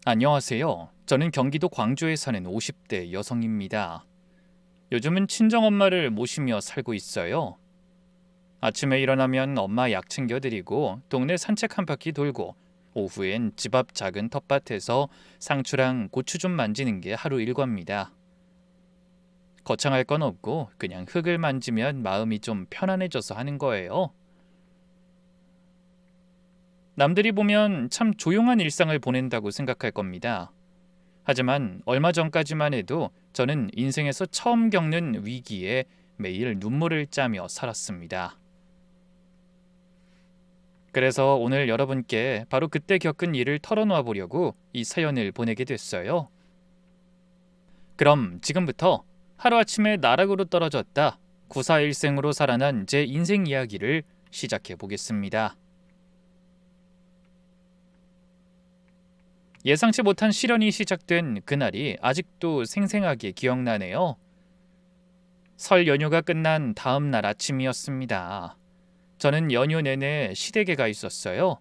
안녕하세요. 저는 경기도 광주에 사는 50대 여성입니다. 요즘은 친정엄마를 모시며 살고 있어요. 아침에 일어나면 엄마 약 챙겨드리고 동네 산책 한 바퀴 돌고 오후엔 집 앞 작은 텃밭에서 상추랑 고추 좀 만지는 게 하루 일과입니다. 거창할 건 없고 그냥 흙을 만지면 마음이 좀 편안해져서 하는 거예요. 남들이 보면 참 조용한 일상을 보낸다고 생각할 겁니다. 하지만 얼마 전까지만 해도 저는 인생에서 처음 겪는 위기에 매일 눈물을 짜며 살았습니다. 그래서 오늘 여러분께 바로 그때 겪은 일을 털어놓아 보려고 이 사연을 보내게 됐어요. 그럼 지금부터 하루아침에 나락으로 떨어졌다 구사일생으로 살아난 제 인생 이야기를 시작해 보겠습니다. 예상치 못한 시련이 시작된 그날이 아직도 생생하게 기억나네요. 설 연휴가 끝난 다음 날 아침이었습니다. 저는 연휴 내내 시댁에 가 있었어요.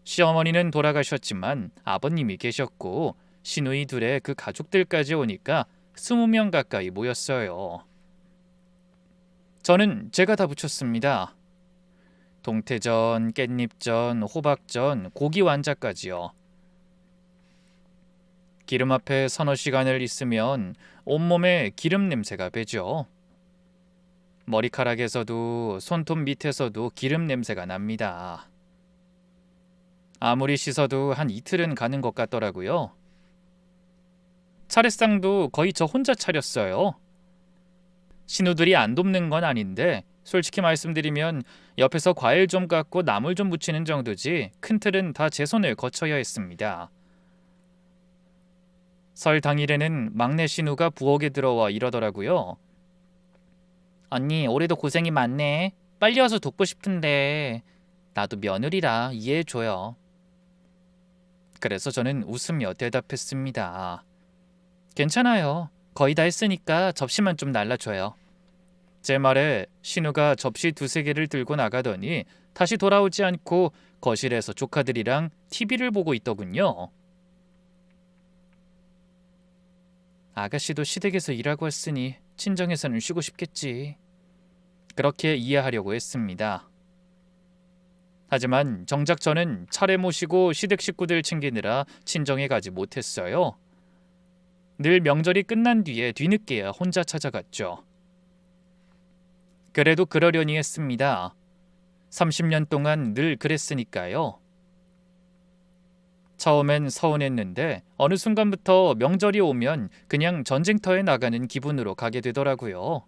시어머니는 돌아가셨지만 아버님이 계셨고 시누이 둘의 그 가족들까지 오니까 20명 가까이 모였어요. 저는 제가 다 붙였습니다. 동태전, 깻잎전, 호박전, 고기 완자까지요. 기름 앞에 서너 시간을 있으면 온몸에 기름 냄새가 배죠. 머리카락에서도 손톱 밑에서도 기름 냄새가 납니다. 아무리 씻어도 한 이틀은 가는 것 같더라고요. 차례상도 거의 저 혼자 차렸어요. 신우들이 안 돕는 건 아닌데 솔직히 말씀드리면 옆에서 과일 좀 깎고 나물 좀 무치는 정도지 큰 틀은 다 제 손을 거쳐야 했습니다. 설 당일에는 막내 신우가 부엌에 들어와 이러더라고요. 언니, 올해도 고생이 많네. 빨리 와서 돕고 싶은데 나도 며느리라 이해해줘요. 그래서 저는 웃으며 대답했습니다. 괜찮아요. 거의 다 했으니까 접시만 좀 날라줘요. 제 말에 신우가 접시 두세 개를 들고 나가더니 다시 돌아오지 않고 거실에서 조카들이랑 TV를 보고 있더군요. 아가씨도 시댁에서 일하고 왔으니 친정에서는 쉬고 싶겠지. 그렇게 이해하려고 했습니다. 하지만 정작 저는 차례 모시고 시댁 식구들 챙기느라 친정에 가지 못했어요. 늘 명절이 끝난 뒤에 뒤늦게야 혼자 찾아갔죠. 그래도 그러려니 했습니다. 30년 동안 늘 그랬으니까요. 처음엔 서운했는데 어느 순간부터 명절이 오면 그냥 전쟁터에 나가는 기분으로 가게 되더라고요.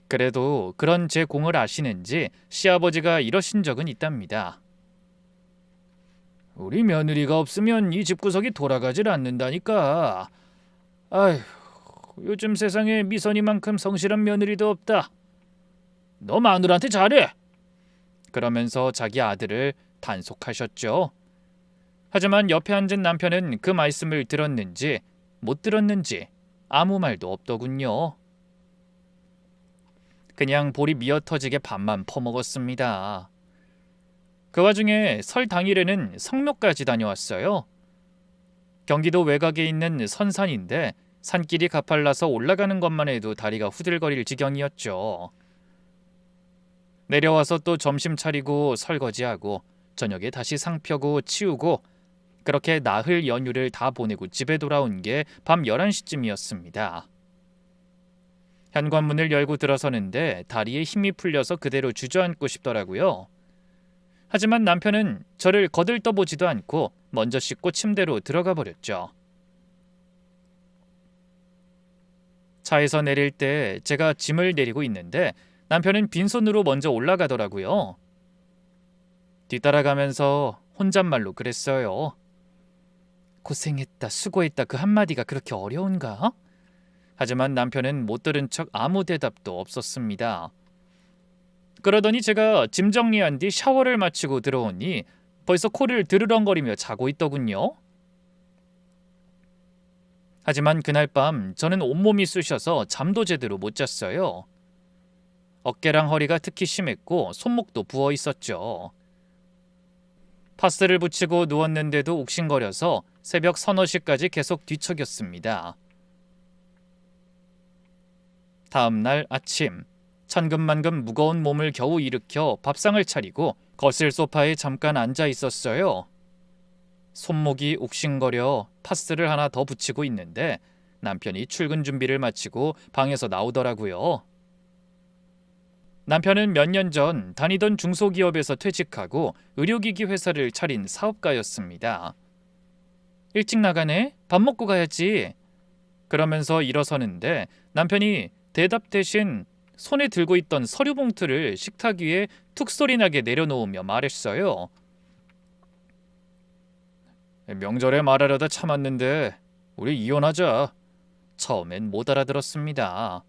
그래도 그런 제 공을 아시는지 시아버지가 이러신 적은 있답니다. 우리 며느리가 없으면 이 집구석이 돌아가질 않는다니까. 아휴, 요즘 세상에 미선이만큼 성실한 며느리도 없다. 너 마누라한테 잘해. 그러면서 자기 아들을 단속하셨죠. 하지만 옆에 앉은 남편은 그 말씀을 들었는지 못 들었는지 아무 말도 없더군요. 그냥 볼이 미어터지게 밥만 퍼먹었습니다. 그 와중에 설 당일에는 성묘까지 다녀왔어요. 경기도 외곽에 있는 선산인데 산길이 가팔라서 올라가는 것만 해도 다리가 후들거릴 지경이었죠. 내려와서 또 점심 차리고 설거지하고 저녁에 다시 상 펴고 치우고 그렇게 나흘 연휴를 다 보내고 집에 돌아온 게 밤 11시쯤이었습니다. 현관문을 열고 들어서는데 다리에 힘이 풀려서 그대로 주저앉고 싶더라고요. 하지만 남편은 저를 거들떠보지도 않고 먼저 씻고 침대로 들어가 버렸죠. 차에서 내릴 때 제가 짐을 내리고 있는데 남편은 빈손으로 먼저 올라가더라고요. 뒤따라가면서 혼잣말로 그랬어요. 고생했다, 수고했다 그 한마디가 그렇게 어려운가? 하지만 남편은 못 들은 척 아무 대답도 없었습니다. 그러더니 제가 짐 정리한 뒤 샤워를 마치고 들어오니 벌써 코를 드르렁거리며 자고 있더군요. 하지만 그날 밤 저는 온몸이 쑤셔서 잠도 제대로 못 잤어요. 어깨랑 허리가 특히 심했고 손목도 부어 있었죠. 파스를 붙이고 누웠는데도 욱신거려서 새벽 서너 시까지 계속 뒤척였습니다. 다음 날 아침, 천근만근 무거운 몸을 겨우 일으켜 밥상을 차리고 거실 소파에 잠깐 앉아 있었어요. 손목이 욱신거려 파스를 하나 더 붙이고 있는데 남편이 출근 준비를 마치고 방에서 나오더라고요. 남편은 몇 년 전 다니던 중소기업에서 퇴직하고 의료기기 회사를 차린 사업가였습니다. 일찍 나가네? 밥 먹고 가야지. 그러면서 일어서는데 남편이 대답 대신 손에 들고 있던 서류 봉투를 식탁 위에 툭 소리 나게 내려놓으며 말했어요. 명절에 말하려다 참았는데 우리 이혼하자. 처음엔 못 알아들었습니다.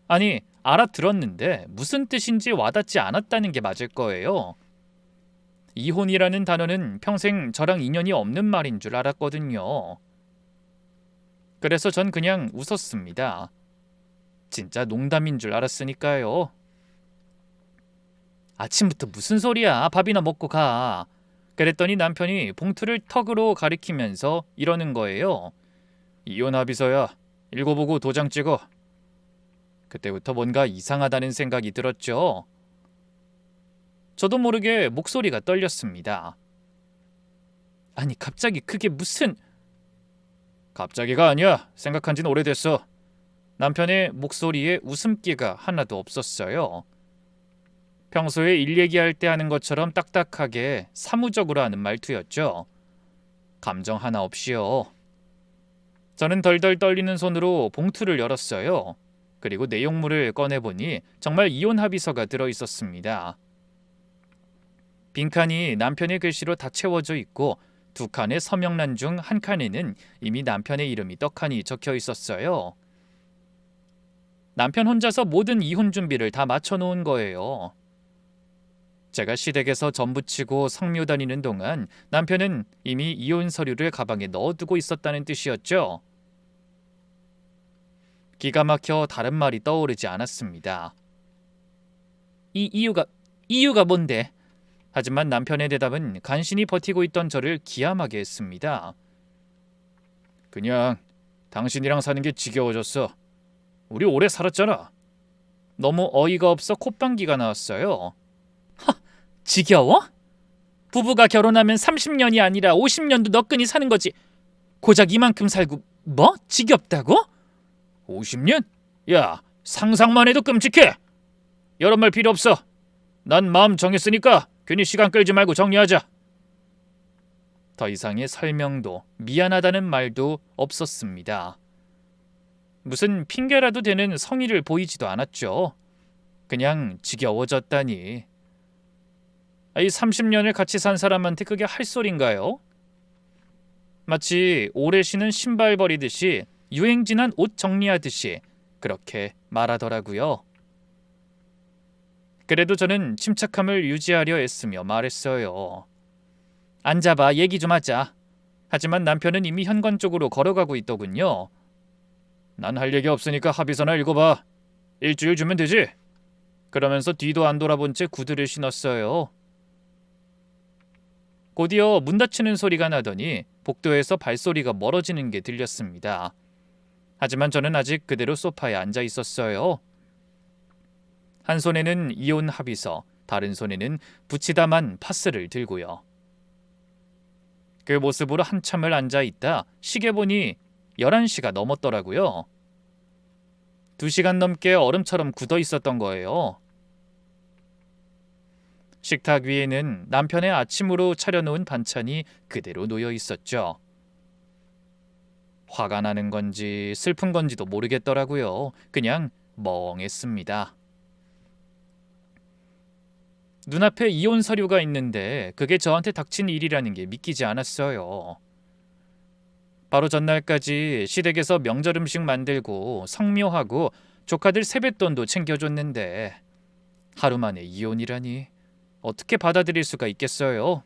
아니, 알아들었는데 무슨 뜻인지 와닿지 않았다는 게 맞을 거예요. 이혼이라는 단어는 평생 저랑 인연이 없는 말인 줄 알았거든요. 그래서 전 그냥 웃었습니다. 진짜 농담인 줄 알았으니까요. 아침부터 무슨 소리야? 밥이나 먹고 가. 그랬더니 남편이 봉투를 턱으로 가리키면서 이러는 거예요. 이혼 합의서야. 읽어보고 도장 찍어. 그때부터 뭔가 이상하다는 생각이 들었죠. 저도 모르게 목소리가 떨렸습니다. 아니, 갑자기 그게 무슨... 갑자기가 아니야. 생각한 지는 오래됐어. 남편의 목소리에 웃음기가 하나도 없었어요. 평소에 일 얘기할 때 하는 것처럼 딱딱하게 사무적으로 하는 말투였죠. 감정 하나 없이요. 저는 덜덜 떨리는 손으로 봉투를 열었어요. 그리고 내용물을 꺼내보니 정말 이혼 합의서가 들어있었습니다. 빈칸이 남편의 글씨로 다 채워져 있고 두 칸의 서명란 중 한 칸에는 이미 남편의 이름이 떡하니 적혀 있었어요. 남편 혼자서 모든 이혼 준비를 다 맞춰놓은 거예요. 제가 시댁에서 전 부치고 성묘 다니는 동안 남편은 이미 이혼 서류를 가방에 넣어두고 있었다는 뜻이었죠. 기가 막혀 다른 말이 떠오르지 않았습니다. 이유가 뭔데? 하지만 남편의 대답은 간신히 버티고 있던 저를 기함하게 했습니다. 그냥 당신이랑 사는 게 지겨워졌어. 우리 오래 살았잖아. 너무 어이가 없어 콧방귀가 나왔어요. 지겨워? 부부가 결혼하면 30년이 아니라 50년도 너끈히 사는 거지. 고작 이만큼 살고 뭐? 지겹다고? 50년? 야, 상상만 해도 끔찍해. 여러 말 필요 없어. 난 마음 정했으니까 괜히 시간 끌지 말고 정리하자. 더 이상의 설명도 미안하다는 말도 없었습니다. 무슨 핑계라도 되는 성의를 보이지도 않았죠. 그냥 지겨워졌다니. 이 30년을 같이 산 사람한테 그게 할 소린가요? 마치 오래 신은 신발 버리듯이 유행 지난 옷 정리하듯이 그렇게 말하더라고요. 그래도 저는 침착함을 유지하려 애쓰며 말했어요. 앉아봐, 얘기 좀 하자. 하지만 남편은 이미 현관 쪽으로 걸어가고 있더군요. 난 할 얘기 없으니까 합의서나 읽어봐. 일주일 주면 되지. 그러면서 뒤도 안 돌아본 채 구두를 신었어요. 곧이어 문 닫히는 소리가 나더니 복도에서 발소리가 멀어지는 게 들렸습니다. 하지만 저는 아직 그대로 소파에 앉아 있었어요. 한 손에는 이혼 합의서, 다른 손에는 붙이다만 파스를 들고요. 그 모습으로 한참을 앉아 있다 시계 보니 11시가 넘었더라고요. 2시간 넘게 얼음처럼 굳어 있었던 거예요. 식탁 위에는 남편의 아침으로 차려놓은 반찬이 그대로 놓여 있었죠. 화가 나는 건지 슬픈 건지도 모르겠더라고요. 그냥 멍했습니다. 눈앞에 이혼 서류가 있는데 그게 저한테 닥친 일이라는 게 믿기지 않았어요. 바로 전날까지 시댁에서 명절 음식 만들고 성묘하고 조카들 세뱃돈도 챙겨줬는데 하루 만에 이혼이라니 어떻게 받아들일 수가 있겠어요?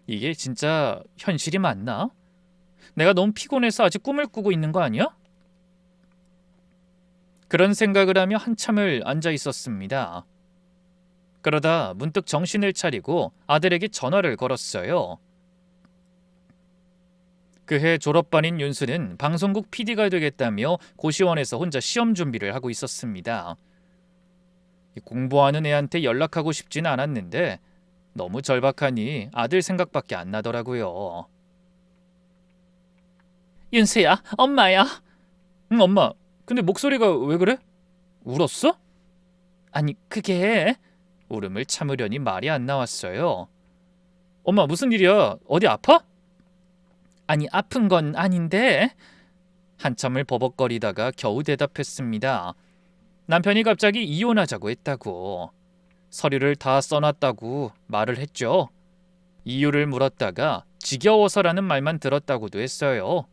이게 진짜 현실이 맞나? 내가 너무 피곤해서 아직 꿈을 꾸고 있는 거 아니야? 그런 생각을 하며 한참을 앉아 있었습니다. 그러다 문득 정신을 차리고 아들에게 전화를 걸었어요. 그해 졸업반인 윤수는 방송국 PD가 되겠다며 고시원에서 혼자 시험 준비를 하고 있었습니다. 공부하는 애한테 연락하고 싶진 않았는데 너무 절박하니 아들 생각밖에 안 나더라고요. 윤수야, 엄마야. 응, 엄마. 근데 목소리가 왜 그래? 울었어? 아니, 그게... 울음을 참으려니 말이 안 나왔어요. 엄마, 무슨 일이야? 어디 아파? 아니, 아픈 건 아닌데... 한참을 버벅거리다가 겨우 대답했습니다. 남편이 갑자기 이혼하자고 했다고. 서류를 다 써놨다고 말을 했죠. 이유를 물었다가 지겨워서라는 말만 들었다고도 했어요.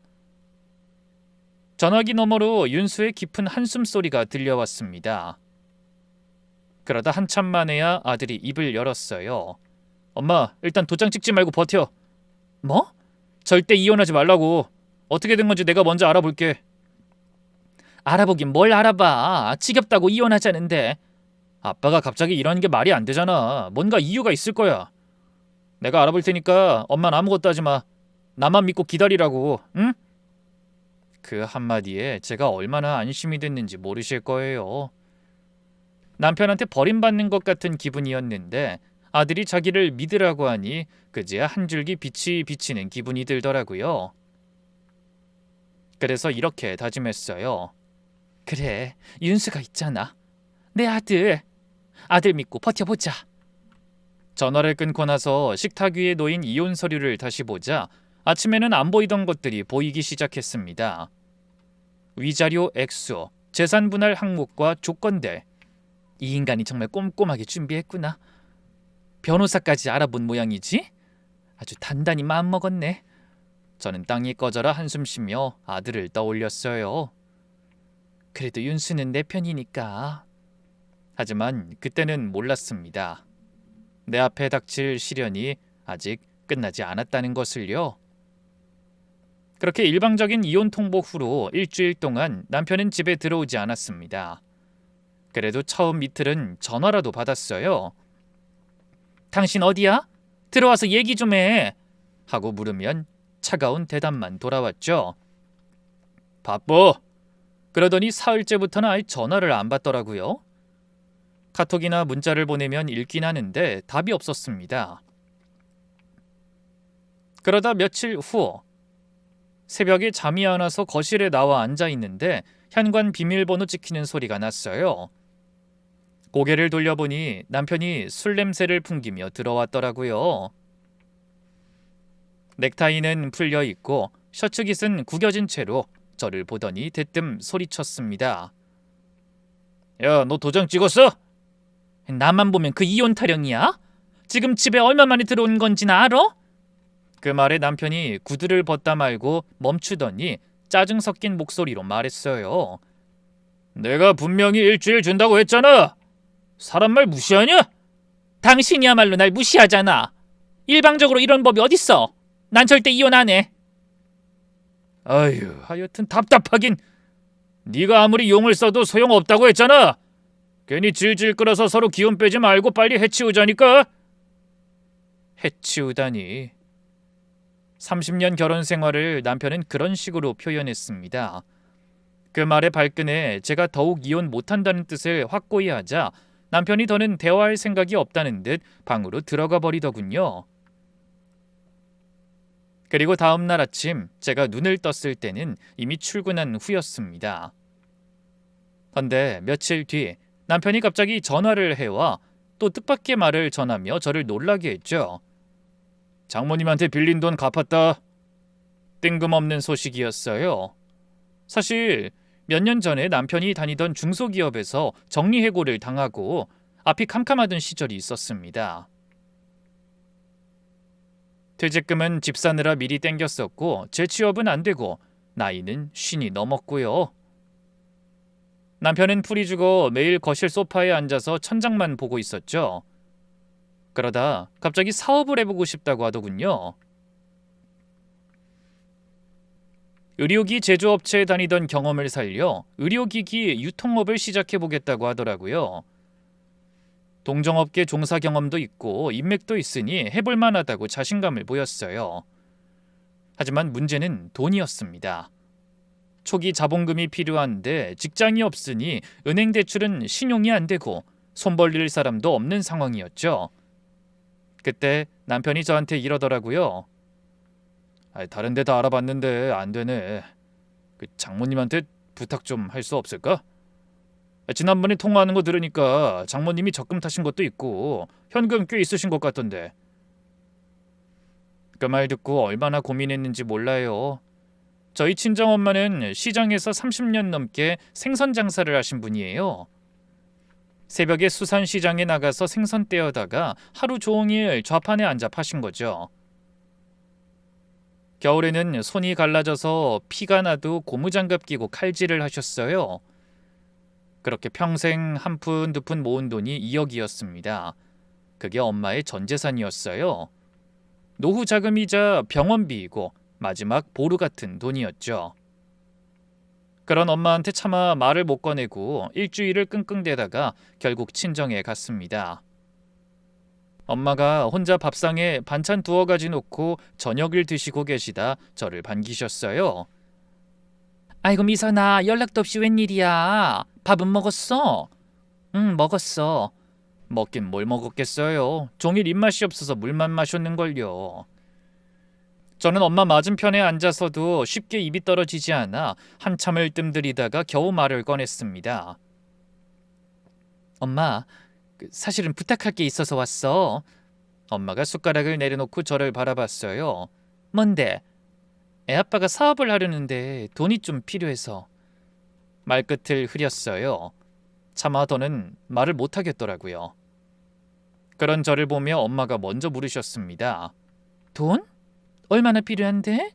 전화기 너머로 윤수의 깊은 한숨 소리가 들려왔습니다. 그러다 한참 만에야 아들이 입을 열었어요. 엄마, 일단 도장 찍지 말고 버텨. 뭐? 절대 이혼하지 말라고. 어떻게 된 건지 내가 먼저 알아볼게. 알아보긴 뭘 알아봐. 지겹다고 이혼하자는데. 아빠가 갑자기 이러는 게 말이 안 되잖아. 뭔가 이유가 있을 거야. 내가 알아볼 테니까 엄마는 아무것도 하지 마. 나만 믿고 기다리라고. 응? 그 한마디에 제가 얼마나 안심이 됐는지 모르실 거예요. 남편한테 버림받는 것 같은 기분이었는데 아들이 자기를 믿으라고 하니 그제야 한 줄기 빛이 비치는 기분이 들더라고요. 그래서 이렇게 다짐했어요. 그래, 윤수가 있잖아. 내 아들 믿고 버텨보자. 전화를 끊고 나서 식탁 위에 놓인 이혼 서류를 다시 보자 아침에는 안 보이던 것들이 보이기 시작했습니다. 위자료 액수, 재산 분할 항목과 조건들. 이 인간이 정말 꼼꼼하게 준비했구나. 변호사까지 알아본 모양이지? 아주 단단히 마음먹었네. 저는 땅이 꺼져라 한숨 쉬며 아들을 떠올렸어요. 그래도 윤수는 내 편이니까. 하지만 그때는 몰랐습니다. 내 앞에 닥칠 시련이 아직 끝나지 않았다는 것을요. 그렇게 일방적인 이혼 통보 후로 일주일 동안 남편은 집에 들어오지 않았습니다. 그래도 처음 이틀은 전화라도 받았어요. 당신 어디야? 들어와서 얘기 좀 해. 하고 물으면 차가운 대답만 돌아왔죠. 바빠. 그러더니 사흘째부터는 아예 전화를 안 받더라고요. 카톡이나 문자를 보내면 읽긴 하는데 답이 없었습니다. 그러다 며칠 후 새벽에 잠이 안 와서 거실에 나와 앉아 있는데 현관 비밀번호 찍히는 소리가 났어요. 고개를 돌려보니 남편이 술 냄새를 풍기며 들어왔더라고요. 넥타이는 풀려 있고 셔츠 깃은 구겨진 채로 저를 보더니 대뜸 소리쳤습니다. 야, 너 도장 찍었어? 나만 보면 그 이혼 타령이야? 지금 집에 얼마 만에 들어온 건지는 알아? 그 말에 남편이 구두를 벗다 말고 멈추더니 짜증 섞인 목소리로 말했어요. 내가 분명히 일주일 준다고 했잖아. 사람 말 무시하냐? 당신이야말로 날 무시하잖아. 일방적으로 이런 법이 어딨어. 난 절대 이혼 안 해. 아휴, 하여튼 답답하긴. 네가 아무리 용을 써도 소용없다고 했잖아. 괜히 질질 끌어서 서로 기운 빼지 말고 빨리 해치우자니까. 해치우다니. 30년 결혼 생활을 남편은 그런 식으로 표현했습니다. 그 말의 발끈에 제가 더욱 이혼 못한다는 뜻을 확고히 하자 남편이 더는 대화할 생각이 없다는 듯 방으로 들어가 버리더군요. 그리고 다음 날 아침 제가 눈을 떴을 때는 이미 출근한 후였습니다. 그런데 며칠 뒤 남편이 갑자기 전화를 해와 또 뜻밖의 말을 전하며 저를 놀라게 했죠. 장모님한테 빌린 돈 갚았다. 뜬금없는 소식이었어요. 사실 몇 년 전에 남편이 다니던 중소기업에서 정리해고를 당하고 앞이 캄캄하던 시절이 있었습니다. 퇴직금은 집 사느라 미리 땡겼었고 재취업은 안 되고 나이는 50이 넘었고요. 남편은 풀이 죽어 매일 거실 소파에 앉아서 천장만 보고 있었죠. 그러다 갑자기 사업을 해보고 싶다고 하더군요. 의료기 제조업체에 다니던 경험을 살려 의료기기 유통업을 시작해보겠다고 하더라고요. 동종업계 종사 경험도 있고 인맥도 있으니 해볼 만하다고 자신감을 보였어요. 하지만 문제는 돈이었습니다. 초기 자본금이 필요한데 직장이 없으니 은행 대출은 신용이 안 되고 손 벌릴 사람도 없는 상황이었죠. 그때 남편이 저한테 이러더라고요. 다른 데 다 알아봤는데 안 되네. 그 장모님한테 부탁 좀 할 수 없을까? 지난번에 통화하는 거 들으니까 장모님이 적금 타신 것도 있고 현금 꽤 있으신 것 같던데. 그 말 듣고 얼마나 고민했는지 몰라요. 저희 친정엄마는 시장에서 30년 넘게 생선 장사를 하신 분이에요. 새벽에 수산시장에 나가서 생선 떼어다가 하루 종일 좌판에 앉아 파신 거죠. 겨울에는 손이 갈라져서 피가 나도 고무장갑 끼고 칼질을 하셨어요. 그렇게 평생 한 푼 두 푼 모은 돈이 2억이었습니다. 그게 엄마의 전 재산이었어요. 노후 자금이자 병원비이고 마지막 보루 같은 돈이었죠. 그런 엄마한테 차마 말을 못 꺼내고 일주일을 끙끙대다가 결국 친정에 갔습니다. 엄마가 혼자 밥상에 반찬 두어 가지 놓고 저녁을 드시고 계시다 저를 반기셨어요. 아이고 미선아, 연락도 없이 웬일이야. 밥은 먹었어? 응, 먹었어. 먹긴 뭘 먹었겠어요. 종일 입맛이 없어서 물만 마셨는걸요. 저는 엄마 맞은편에 앉아서도 쉽게 입이 떨어지지 않아 한참을 뜸들이다가 겨우 말을 꺼냈습니다. 엄마, 사실은 부탁할 게 있어서 왔어. 엄마가 숟가락을 내려놓고 저를 바라봤어요. 뭔데? 애아빠가 사업을 하려는데 돈이 좀 필요해서. 말끝을 흐렸어요. 차마 더는 말을 못하겠더라고요. 그런 저를 보며 엄마가 먼저 물으셨습니다. 돈? 얼마나 필요한데?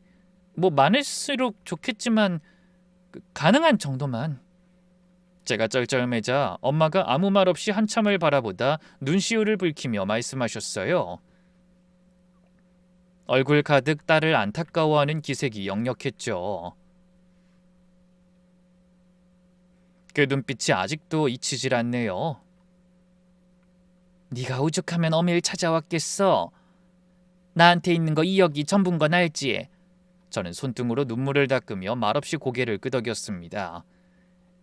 뭐 많을수록 좋겠지만 가능한 정도만. 제가 쩔쩔매자 엄마가 아무 말 없이 한참을 바라보다 눈시울을 붉히며 말씀하셨어요. 얼굴 가득 딸을 안타까워하는 기색이 역력했죠. 그 눈빛이 아직도 잊히질 않네요. 네가 오죽하면 어밀 찾아왔겠어. 나한테 있는 거 2억이 전부인 건 알지? 저는 손등으로 눈물을 닦으며 말없이 고개를 끄덕였습니다.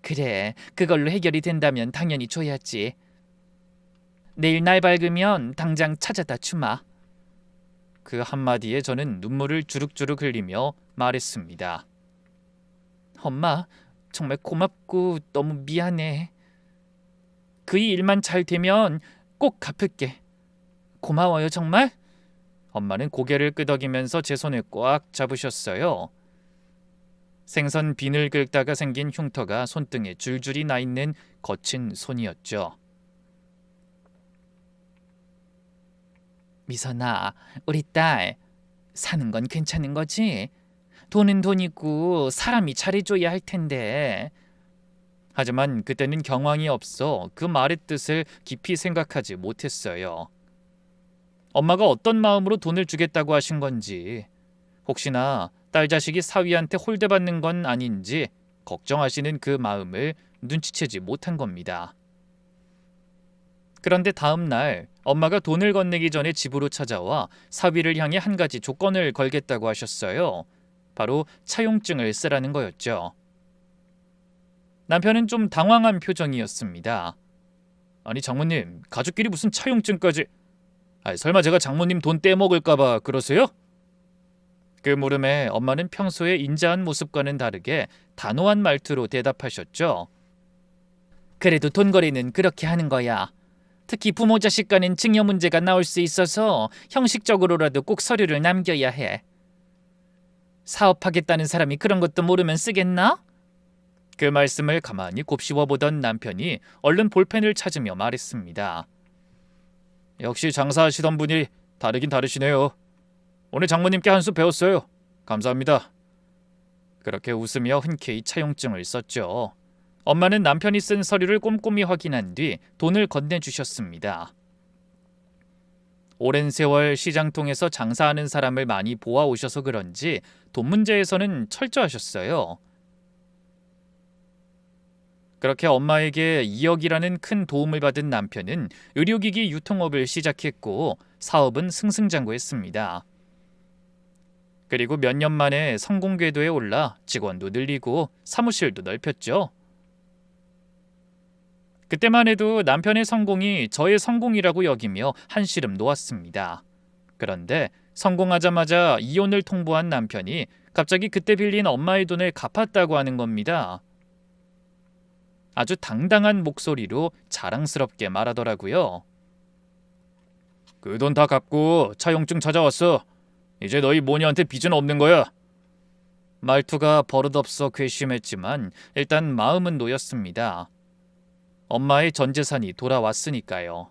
그래, 그걸로 해결이 된다면 당연히 줘야지. 내일 날 밝으면 당장 찾아다 주마. 그 한마디에 저는 눈물을 주룩주룩 흘리며 말했습니다. 엄마, 정말 고맙고 너무 미안해. 그 일만 잘 되면 꼭 갚을게. 고마워요, 정말. 엄마는 고개를 끄덕이면서 제 손을 꽉 잡으셨어요. 생선 비늘 긁다가 생긴 흉터가 손등에 줄줄이 나 있는 거친 손이었죠. 미선아, 우리 딸 사는 건 괜찮은 거지? 돈은 돈이고 사람이 잘해줘야 할 텐데. 하지만 그때는 경황이 없어 그 말의 뜻을 깊이 생각하지 못했어요. 엄마가 어떤 마음으로 돈을 주겠다고 하신 건지, 혹시나 딸 자식이 사위한테 홀대받는 건 아닌지 걱정하시는 그 마음을 눈치채지 못한 겁니다. 그런데 다음 날 엄마가 돈을 건네기 전에 집으로 찾아와 사위를 향해 한 가지 조건을 걸겠다고 하셨어요. 바로 차용증을 쓰라는 거였죠. 남편은 좀 당황한 표정이었습니다. 아니 장모님, 가족끼리 무슨 차용증까지... 설마 제가 장모님 돈 떼먹을까 봐 그러세요? 그 물음에 엄마는 평소에 인자한 모습과는 다르게 단호한 말투로 대답하셨죠. 그래도 돈거래는 그렇게 하는 거야. 특히 부모 자식 간엔 증여 문제가 나올 수 있어서 형식적으로라도 꼭 서류를 남겨야 해. 사업하겠다는 사람이 그런 것도 모르면 쓰겠나? 그 말씀을 가만히 곱씹어보던 남편이 얼른 볼펜을 찾으며 말했습니다. 역시 장사하시던 분이 다르긴 다르시네요. 오늘 장모님께 한 수 배웠어요. 감사합니다. 그렇게 웃으며 흔쾌히 차용증을 썼죠. 엄마는 남편이 쓴 서류를 꼼꼼히 확인한 뒤 돈을 건네주셨습니다. 오랜 세월 시장통에서 장사하는 사람을 많이 보아오셔서 그런지 돈 문제에서는 철저하셨어요. 그렇게 엄마에게 2억이라는 큰 도움을 받은 남편은 의료기기 유통업을 시작했고 사업은 승승장구했습니다. 그리고 몇 년 만에 성공 궤도에 올라 직원도 늘리고 사무실도 넓혔죠. 그때만 해도 남편의 성공이 저의 성공이라고 여기며 한시름 놓았습니다. 그런데 성공하자마자 이혼을 통보한 남편이 갑자기 그때 빌린 엄마의 돈을 갚았다고 하는 겁니다. 아주 당당한 목소리로 자랑스럽게 말하더라고요. 그 돈 다 갚고 차용증 찾아왔어. 이제 너희 모녀한테 빚은 없는 거야. 말투가 버릇없어 괘씸했지만 일단 마음은 놓였습니다. 엄마의 전 재산이 돌아왔으니까요.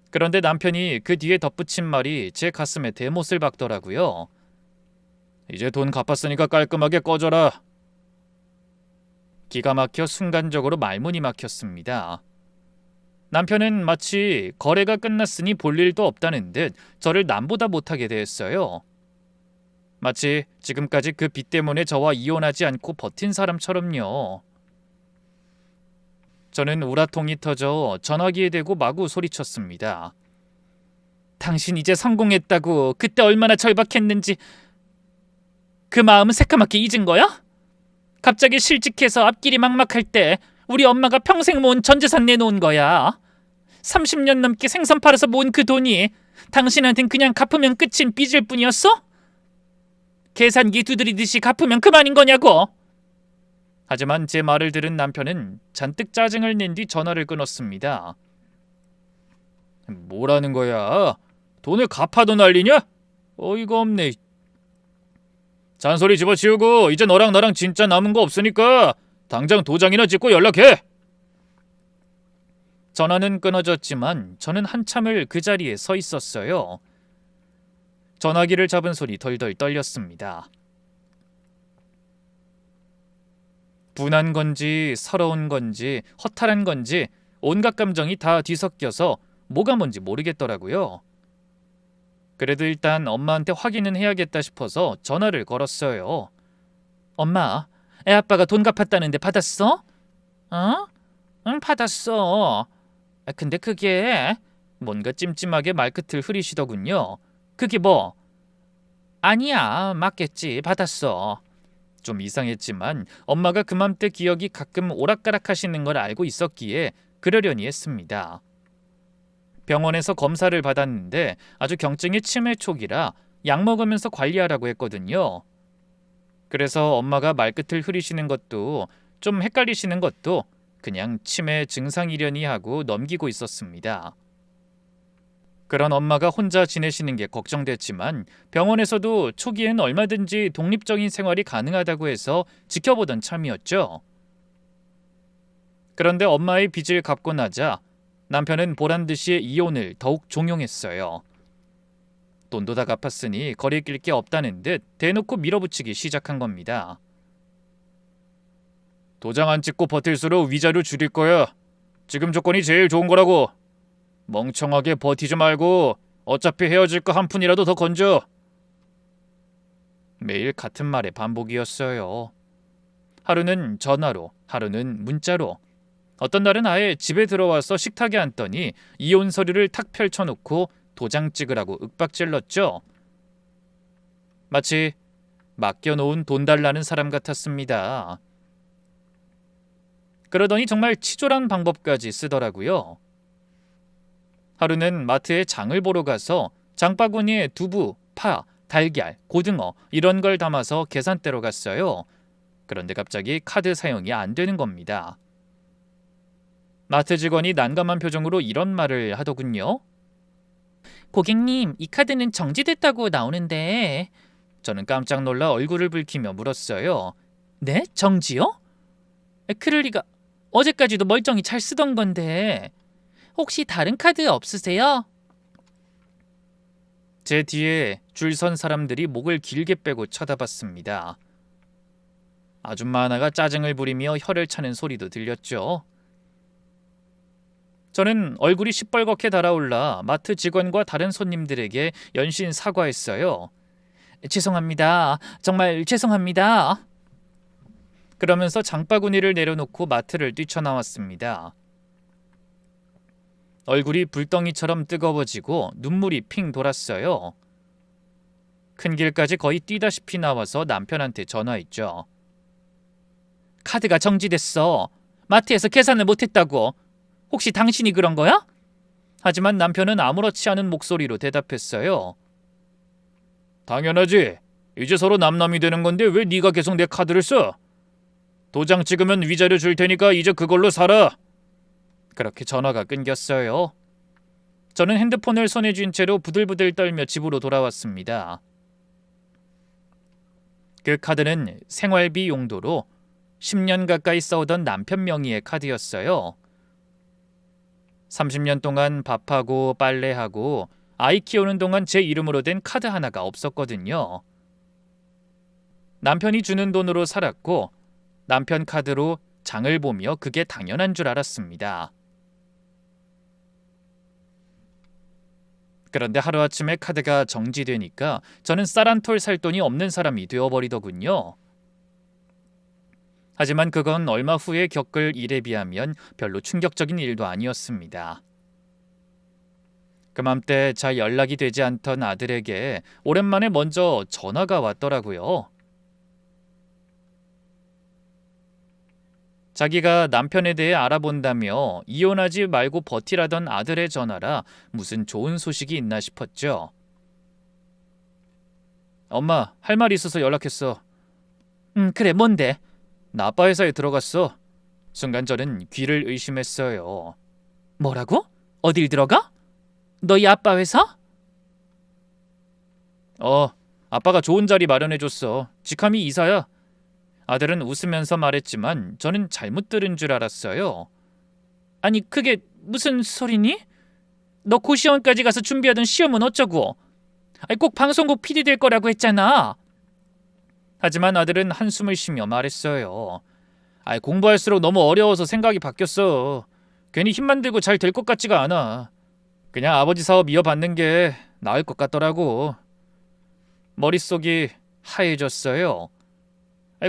그런데 남편이 그 뒤에 덧붙인 말이 제 가슴에 대못을 박더라고요. 이제 돈 갚았으니까 깔끔하게 꺼져라. 기가 막혀 순간적으로 말문이 막혔습니다. 남편은 마치 거래가 끝났으니 볼 일도 없다는 듯 저를 남보다 못하게 대했어요. 마치 지금까지 그 빚 때문에 저와 이혼하지 않고 버틴 사람처럼요. 저는 우라통이 터져 전화기에 대고 마구 소리쳤습니다. 당신 이제 성공했다고 그때 얼마나 절박했는지 그 마음은 새까맣게 잊은 거야? 갑자기 실직해서 앞길이 막막할 때 우리 엄마가 평생 모은 전 재산 내놓은 거야. 30년 넘게 생선 팔아서 모은 그 돈이 당신한텐 그냥 갚으면 끝인 빚일 뿐이었어? 계산기 두드리듯이 갚으면 그만인 거냐고. 하지만 제 말을 들은 남편은 잔뜩 짜증을 낸 뒤 전화를 끊었습니다. 뭐라는 거야? 돈을 갚아도 난리냐? 어이가 없네. 잔소리 집어치우고 이제 너랑 나랑 진짜 남은 거 없으니까 당장 도장이나 찍고 연락해. 전화는 끊어졌지만 저는 한참을 그 자리에 서 있었어요. 전화기를 잡은 손이 덜덜 떨렸습니다. 분한 건지 서러운 건지 허탈한 건지 온갖 감정이 다 뒤섞여서 뭐가 뭔지 모르겠더라고요. 그래도 일단 엄마한테 확인은 해야겠다 싶어서 전화를 걸었어요. 엄마, 애아빠가 돈 갚았다는데 받았어? 어? 응, 받았어. 근데 그게 뭔가 찜찜하게 말끝을 흐리시더군요. 그게 뭐? 아니야, 맞겠지. 받았어. 좀 이상했지만 엄마가 그맘때 기억이 가끔 오락가락하시는 걸 알고 있었기에 그러려니 했습니다. 병원에서 검사를 받았는데 아주 경증의 치매 초기라 약 먹으면서 관리하라고 했거든요. 그래서 엄마가 말끝을 흐리시는 것도 좀 헷갈리시는 것도 그냥 치매 증상이려니 하고 넘기고 있었습니다. 그런 엄마가 혼자 지내시는 게 걱정됐지만 병원에서도 초기엔 얼마든지 독립적인 생활이 가능하다고 해서 지켜보던 참이었죠. 그런데 엄마의 빚을 갚고 나자 남편은 보란듯이 이혼을 더욱 종용했어요. 돈도 다 갚았으니 거리낄 게 없다는 듯 대놓고 밀어붙이기 시작한 겁니다. 도장 안 찍고 버틸수록 위자료 줄일 거야. 지금 조건이 제일 좋은 거라고. 멍청하게 버티지 말고 어차피 헤어질 거 한 푼이라도 더 건져. 매일 같은 말의 반복이었어요. 하루는 전화로, 하루는 문자로. 어떤 날은 아예 집에 들어와서 식탁에 앉더니 이혼 서류를 탁 펼쳐놓고 도장 찍으라고 윽박질렀죠. 마치 맡겨놓은 돈 달라는 사람 같았습니다. 그러더니 정말 치졸한 방법까지 쓰더라고요. 하루는 마트에 장을 보러 가서 장바구니에 두부, 파, 달걀, 고등어 이런 걸 담아서 계산대로 갔어요. 그런데 갑자기 카드 사용이 안 되는 겁니다. 마트 직원이 난감한 표정으로 이런 말을 하더군요. 고객님, 이 카드는 정지됐다고 나오는데. 저는 깜짝 놀라 얼굴을 붉히며 물었어요. 네? 정지요? 그럴 리가. 어제까지도 멀쩡히 잘 쓰던 건데. 혹시 다른 카드 없으세요? 제 뒤에 줄 선 사람들이 목을 길게 빼고 쳐다봤습니다. 아줌마 하나가 짜증을 부리며 혀를 차는 소리도 들렸죠. 저는 얼굴이 시뻘겋게 달아올라 마트 직원과 다른 손님들에게 연신 사과했어요. 죄송합니다. 정말 죄송합니다. 그러면서 장바구니를 내려놓고 마트를 뛰쳐나왔습니다. 얼굴이 불덩이처럼 뜨거워지고 눈물이 핑 돌았어요. 큰 길까지 거의 뛰다시피 나와서 남편한테 전화했죠. 카드가 정지됐어. 마트에서 계산을 못했다고. 혹시 당신이 그런 거야? 하지만 남편은 아무렇지 않은 목소리로 대답했어요. 당연하지. 이제 서로 남남이 되는 건데 왜 네가 계속 내 카드를 써? 도장 찍으면 위자료 줄 테니까 이제 그걸로 살아. 그렇게 전화가 끊겼어요. 저는 핸드폰을 손에 쥔 채로 부들부들 떨며 집으로 돌아왔습니다. 그 카드는 생활비 용도로 10년 가까이 써오던 남편 명의의 카드였어요. 30년 동안 밥하고 빨래하고 아이 키우는 동안 제 이름으로 된 카드 하나가 없었거든요. 남편이 주는 돈으로 살았고 남편 카드로 장을 보며 그게 당연한 줄 알았습니다. 그런데 하루아침에 카드가 정지되니까 저는 쌀 한 톨 살 돈이 없는 사람이 되어버리더군요. 하지만 그건 얼마 후에 겪을 일에 비하면 별로 충격적인 일도 아니었습니다. 그맘때 잘 연락이 되지 않던 아들에게 오랜만에 먼저 전화가 왔더라고요. 자기가 남편에 대해 알아본다며 이혼하지 말고 버티라던 아들의 전화라 무슨 좋은 소식이 있나 싶었죠. 엄마, 할 말이 있어서 연락했어. 그래, 뭔데? 나 아빠 회사에 들어갔어. 순간 저는 귀를 의심했어요. 뭐라고? 어딜 들어가? 너희 아빠 회사? 아빠가 좋은 자리 마련해줬어. 직함이 이사야. 아들은 웃으면서 말했지만 저는 잘못 들은 줄 알았어요. 아니, 그게 무슨 소리니? 너 고시원까지 가서 준비하던 시험은 어쩌고? 아니, 꼭 방송국 PD 될 거라고 했잖아. 하지만 아들은 한숨을 쉬며 말했어요. 공부할수록 너무 어려워서 생각이 바뀌었어. 괜히 힘만 들고 잘 될 것 같지가 않아. 그냥 아버지 사업 이어받는 게 나을 것 같더라고. 머릿속이 하얘졌어요.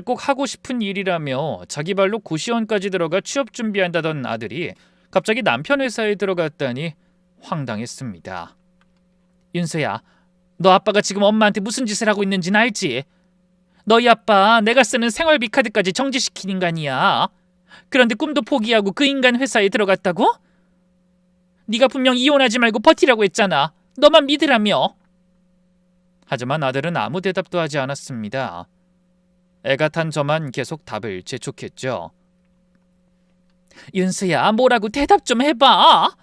꼭 하고 싶은 일이라며 자기 발로 고시원까지 들어가 취업 준비한다던 아들이 갑자기 남편 회사에 들어갔다니 황당했습니다. 윤서야, 너 아빠가 지금 엄마한테 무슨 짓을 하고 있는지는 알지? 너희 아빠 내가 쓰는 생활비 카드까지 정지시킨 인간이야. 그런데 꿈도 포기하고 그 인간 회사에 들어갔다고? 네가 분명 이혼하지 말고 버티라고 했잖아. 너만 믿으라며. 하지만 아들은 아무 대답도 하지 않았습니다. 애가 탄 저만 계속 답을 재촉했죠. 윤수야, 뭐라고 대답 좀 해봐.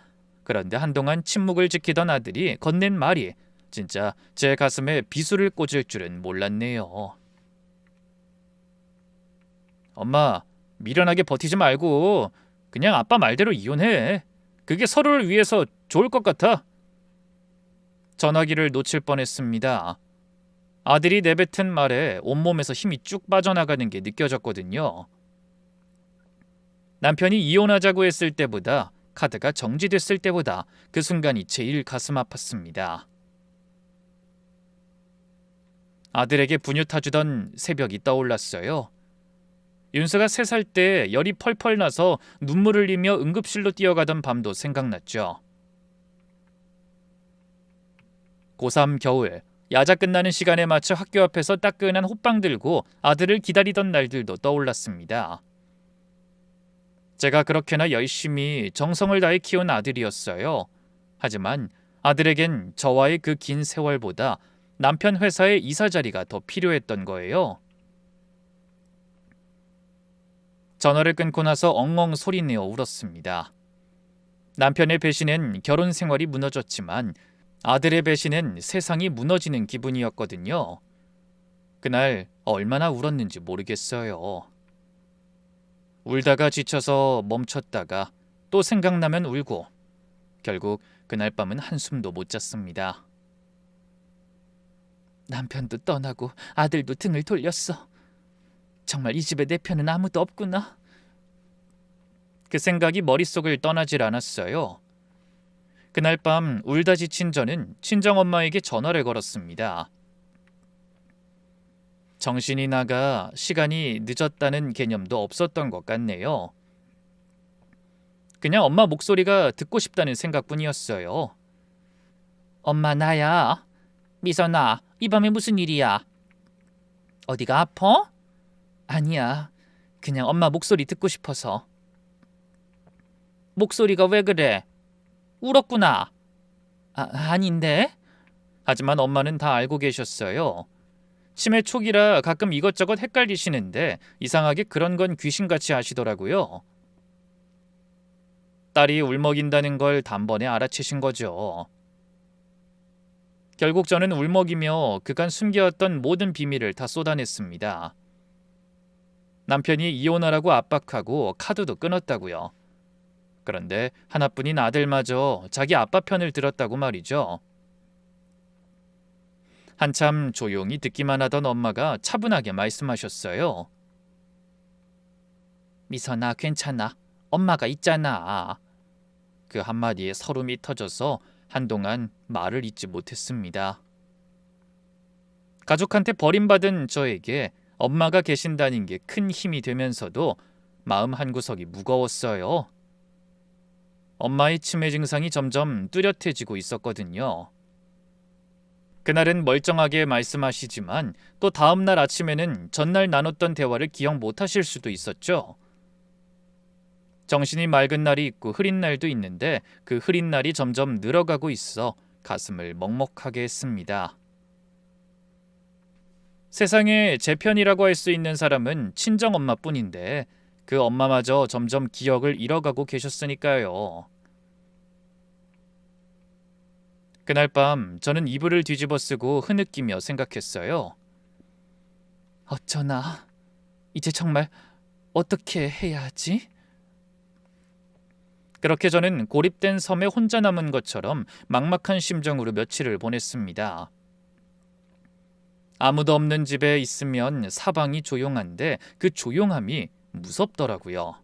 그런데 한동안 침묵을 지키던 아들이 건넨 말이 진짜 제 가슴에 비수를 꽂을 줄은 몰랐네요. 엄마, 미련하게 버티지 말고 그냥 아빠 말대로 이혼해. 그게 서로를 위해서 좋을 것 같아. 전화기를 놓칠 뻔했습니다. 아들이 내뱉은 말에 온몸에서 힘이 쭉 빠져나가는 게 느껴졌거든요. 남편이 이혼하자고 했을 때보다 카드가 정지됐을 때보다 그 순간이 제일 가슴 아팠습니다. 아들에게 분유 타주던 새벽이 떠올랐어요. 윤서가 3살 때 열이 펄펄 나서 눈물을 흘리며 응급실로 뛰어가던 밤도 생각났죠. 고3 겨울, 야자 끝나는 시간에 맞춰 학교 앞에서 따끈한 호빵 들고 아들을 기다리던 날들도 떠올랐습니다. 제가 그렇게나 열심히 정성을 다해 키운 아들이었어요. 하지만 아들에겐 저와의 그 긴 세월보다 남편 회사의 이사 자리가 더 필요했던 거예요. 전화를 끊고 나서 엉엉 소리내어 울었습니다. 남편의 배신엔 결혼 생활이 무너졌지만 아들의 배신엔 세상이 무너지는 기분이었거든요. 그날 얼마나 울었는지 모르겠어요. 울다가 지쳐서 멈췄다가 또 생각나면 울고 결국 그날 밤은 한숨도 못 잤습니다. 남편도 떠나고 아들도 등을 돌렸어. 정말 이 집에 내 편은 아무도 없구나. 그 생각이 머릿속을 떠나질 않았어요. 그날 밤 울다 지친 저는 친정엄마에게 전화를 걸었습니다. 정신이 나가 시간이 늦었다는 개념도 없었던 것 같네요. 그냥 엄마 목소리가 듣고 싶다는 생각뿐이었어요. 엄마, 나야. 미선아, 이 밤에 무슨 일이야? 어디가 아파? 아니야. 그냥 엄마 목소리 듣고 싶어서. 목소리가 왜 그래? 울었구나. 아닌데? 하지만 엄마는 다 알고 계셨어요. 치매 초기라 가끔 이것저것 헷갈리시는데 이상하게 그런 건 귀신같이 하시더라고요. 딸이 울먹인다는 걸 단번에 알아채신 거죠. 결국 저는 울먹이며 그간 숨겨왔던 모든 비밀을 다 쏟아냈습니다. 남편이 이혼하라고 압박하고 카드도 끊었다고요. 그런데 하나뿐인 아들마저 자기 아빠 편을 들었다고 말이죠. 한참 조용히 듣기만 하던 엄마가 차분하게 말씀하셨어요. 미선아, 괜찮아. 엄마가 있잖아. 그 한마디에 서름이 터져서 한동안 말을 잇지 못했습니다. 가족한테 버림받은 저에게 엄마가 계신다는 게 큰 힘이 되면서도 마음 한구석이 무거웠어요. 엄마의 치매 증상이 점점 뚜렷해지고 있었거든요. 그날은 멀쩡하게 말씀하시지만 또 다음 날 아침에는 전날 나눴던 대화를 기억 못하실 수도 있었죠. 정신이 맑은 날이 있고 흐린 날도 있는데 그 흐린 날이 점점 늘어가고 있어 가슴을 먹먹하게 했습니다. 세상에 제 편이라고 할 수 있는 사람은 친정엄마뿐인데 그 엄마마저 점점 기억을 잃어가고 계셨으니까요. 그날 밤 저는 이불을 뒤집어 쓰고 흐느끼며 생각했어요. 어쩌나, 이제 정말 어떻게 해야 하지? 그렇게 저는 고립된 섬에 혼자 남은 것처럼 막막한 심정으로 며칠을 보냈습니다. 아무도 없는 집에 있으면 사방이 조용한데 그 조용함이 무섭더라고요.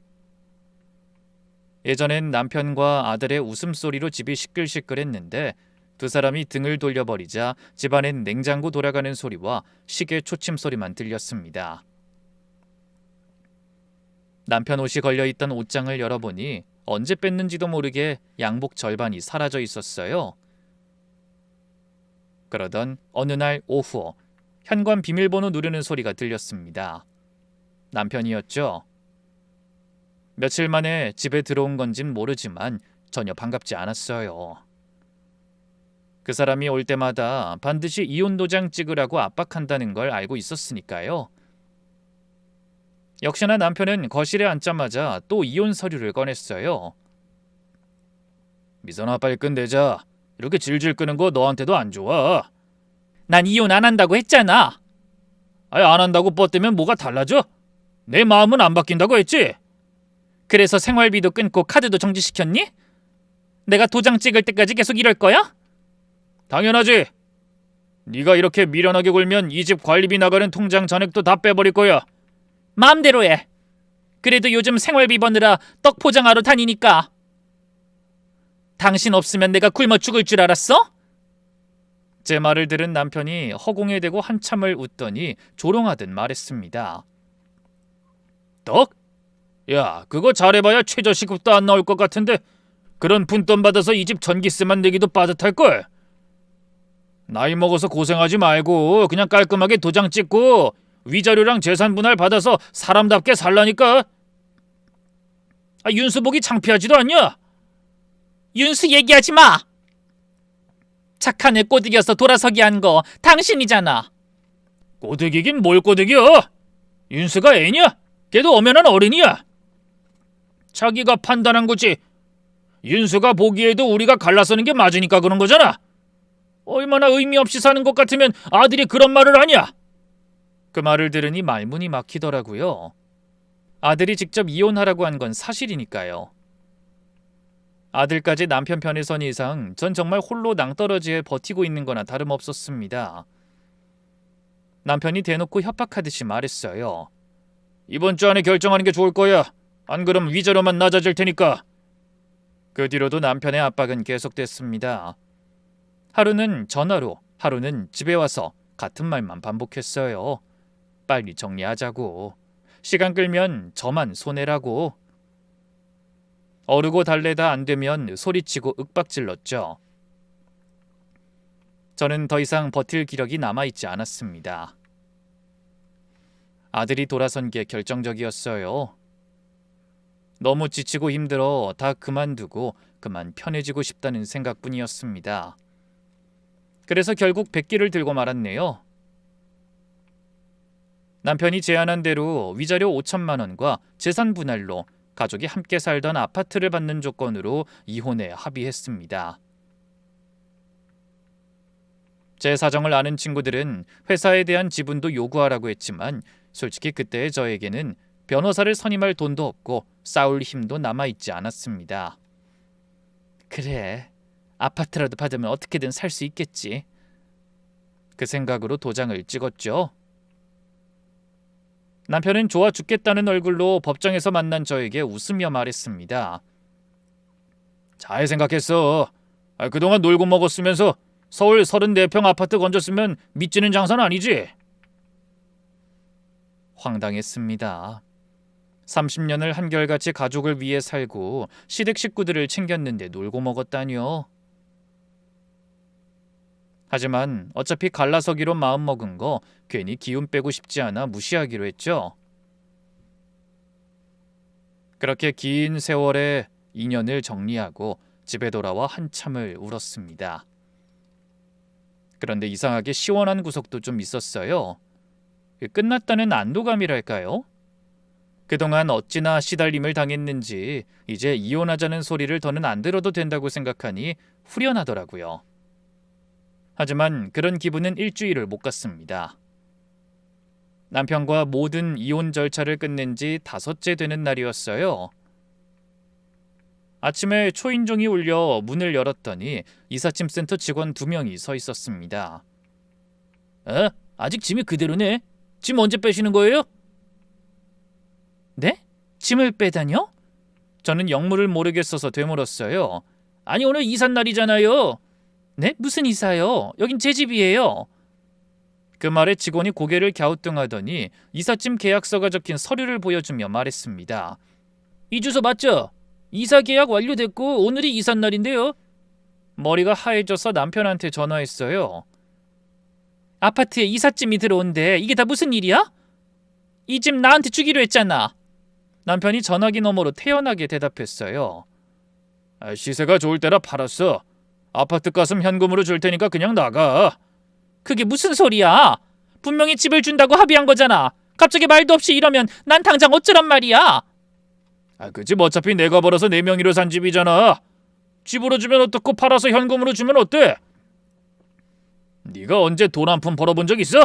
예전엔 남편과 아들의 웃음소리로 집이 시끌시끌했는데 두 사람이 등을 돌려버리자 집안엔 냉장고 돌아가는 소리와 시계 초침 소리만 들렸습니다. 남편 옷이 걸려있던 옷장을 열어보니 언제 뺐는지도 모르게 양복 절반이 사라져 있었어요. 그러던 어느 날 오후 현관 비밀번호 누르는 소리가 들렸습니다. 남편이었죠. 며칠 만에 집에 들어온 건진 모르지만 전혀 반갑지 않았어요. 그 사람이 올 때마다 반드시 이혼 도장 찍으라고 압박한다는 걸 알고 있었으니까요. 역시나 남편은 거실에 앉자마자 또 이혼 서류를 꺼냈어요. 미선아, 빨리 끝내자. 이렇게 질질 끄는 거 너한테도 안 좋아. 난 이혼 안 한다고 했잖아. 아니, 안 한다고 뻗대면 뭐가 달라져? 내 마음은 안 바뀐다고 했지? 그래서 생활비도 끊고 카드도 정지시켰니? 내가 도장 찍을 때까지 계속 이럴 거야? 당연하지. 네가 이렇게 미련하게 굴면 이 집 관리비 나가는 통장 잔액도 다 빼버릴 거야. 마음대로 해. 그래도 요즘 생활비 버느라 떡 포장하러 다니니까. 당신 없으면 내가 굶어 죽을 줄 알았어? 제 말을 들은 남편이 허공에 대고 한참을 웃더니 조롱하듯 말했습니다. 떡? 야, 그거 잘해봐야 최저시급도 안 나올 것 같은데 그런 푼돈 받아서 이 집 전기세만 내기도 빠듯할걸. 나이 먹어서 고생하지 말고 그냥 깔끔하게 도장 찍고 위자료랑 재산 분할 받아서 사람답게 살라니까. 윤수 보기 창피하지도 않냐? 윤수 얘기하지 마. 착한 애 꼬드겨서 돌아서기 한 거 당신이잖아. 꼬드기긴 뭘 꼬드겨? 윤수가 애냐? 걔도 엄연한 어른이야. 자기가 판단한 거지. 윤수가 보기에도 우리가 갈라서는 게 맞으니까 그런 거잖아. 얼마나 의미 없이 사는 것 같으면 아들이 그런 말을 하냐? 그 말을 들으니 말문이 막히더라고요. 아들이 직접 이혼하라고 한 건 사실이니까요. 아들까지 남편 편에 선 이상 전 정말 홀로 낭떠러지에 버티고 있는 거나 다름없었습니다. 남편이 대놓고 협박하듯이 말했어요. 이번 주 안에 결정하는 게 좋을 거야. 안 그럼 위자료만 낮아질 테니까. 그 뒤로도 남편의 압박은 계속됐습니다. 하루는 전화로, 하루는 집에 와서 같은 말만 반복했어요. 빨리 정리하자고. 시간 끌면 저만 손해라고. 어르고 달래다 안 되면 소리치고 윽박질렀죠. 저는 더 이상 버틸 기력이 남아있지 않았습니다. 아들이 돌아선 게 결정적이었어요. 너무 지치고 힘들어 다 그만두고 그만 편해지고 싶다는 생각뿐이었습니다. 그래서 결국 백기를 들고 말았네요. 남편이 제안한 대로 위자료 5천만 원과 재산 분할로 가족이 함께 살던 아파트를 받는 조건으로 이혼에 합의했습니다. 제 사정을 아는 친구들은 회사에 대한 지분도 요구하라고 했지만 솔직히 그때의 저에게는 변호사를 선임할 돈도 없고 싸울 힘도 남아있지 않았습니다. 그래, 아파트라도 받으면 어떻게든 살 수 있겠지. 그 생각으로 도장을 찍었죠. 남편은 좋아 죽겠다는 얼굴로 법정에서 만난 저에게 웃으며 말했습니다. 잘 생각했어. 그동안 놀고 먹었으면서 서울 34평 아파트 건졌으면 미치는 장사는 아니지. 황당했습니다. 30년을 한결같이 가족을 위해 살고 시댁 식구들을 챙겼는데 놀고 먹었다니요. 하지만 어차피 갈라서기로 마음먹은 거 괜히 기운 빼고 싶지 않아 무시하기로 했죠. 그렇게 긴 세월의 인연을 정리하고 집에 돌아와 한참을 울었습니다. 그런데 이상하게 시원한 구석도 좀 있었어요. 끝났다는 안도감이랄까요? 그동안 어찌나 시달림을 당했는지 이제 이혼하자는 소리를 더는 안 들어도 된다고 생각하니 후련하더라고요. 하지만 그런 기분은 일주일을 못 갔습니다. 남편과 모든 이혼 절차를 끝낸 지 5째 되는 날이었어요. 아침에 초인종이 울려 문을 열었더니 이삿짐센터 직원 2명이 서 있었습니다. 아직 짐이 그대로네? 짐 언제 빼시는 거예요? 네? 짐을 빼다뇨? 저는 영문을 모르겠어서 되물었어요. 아니, 오늘 이삿날이잖아요. 네? 무슨 이사요? 여긴 제 집이에요. 그 말에 직원이 고개를 갸우뚱하더니 이삿짐 계약서가 적힌 서류를 보여주며 말했습니다. 이 주소 맞죠? 이사 계약 완료됐고 오늘이 이삿날인데요. 머리가 하얘져서 남편한테 전화했어요. 아파트에 이삿짐이 들어온대. 이게 다 무슨 일이야? 이 집 나한테 주기로 했잖아. 남편이 전화기 너머로 태연하게 대답했어요. 시세가 좋을 때라 팔았어. 아파트 값은 현금으로 줄 테니까 그냥 나가. 그게 무슨 소리야? 분명히 집을 준다고 합의한 거잖아. 갑자기 말도 없이 이러면 난 당장 어쩌란 말이야. 그 집 어차피 내가 벌어서 내 명의로 산 집이잖아. 집으로 주면 어떻고 팔아서 현금으로 주면 어때? 네가 언제 돈 한 푼 벌어본 적 있어?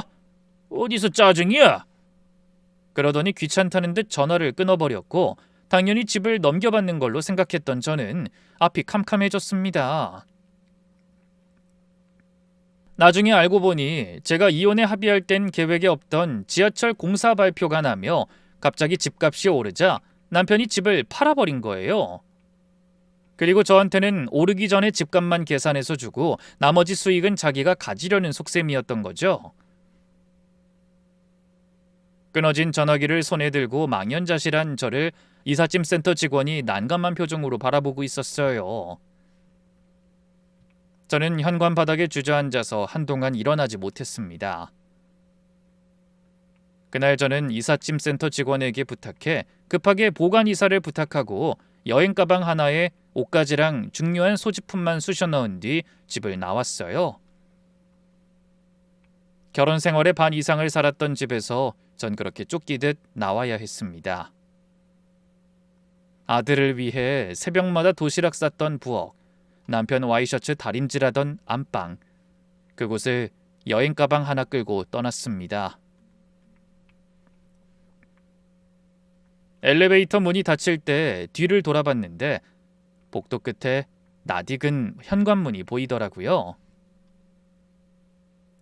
어디서 짜증이야? 그러더니 귀찮다는 듯 전화를 끊어버렸고 당연히 집을 넘겨받는 걸로 생각했던 저는 앞이 캄캄해졌습니다. 나중에 알고 보니 제가 이혼에 합의할 땐 계획에 없던 지하철 공사 발표가 나며 갑자기 집값이 오르자 남편이 집을 팔아버린 거예요. 그리고 저한테는 오르기 전에 집값만 계산해서 주고 나머지 수익은 자기가 가지려는 속셈이었던 거죠. 끊어진 전화기를 손에 들고 망연자실한 저를 이삿짐센터 직원이 난감한 표정으로 바라보고 있었어요. 저는 현관 바닥에 주저앉아서 한동안 일어나지 못했습니다. 그날 저는 이삿짐센터 직원에게 부탁해 급하게 보관 이사를 부탁하고 여행 가방 하나에 옷가지랑 중요한 소지품만 쑤셔 넣은 뒤 집을 나왔어요. 결혼 생활의 반 이상을 살았던 집에서 전 그렇게 쫓기듯 나와야 했습니다. 아들을 위해 새벽마다 도시락 쌌던 부엌, 남편 와이셔츠 다림질하던 안방, 그곳을 여행 가방 하나 끌고 떠났습니다. 엘리베이터 문이 닫힐 때 뒤를 돌아봤는데 복도 끝에 낯익은 현관문이 보이더라고요.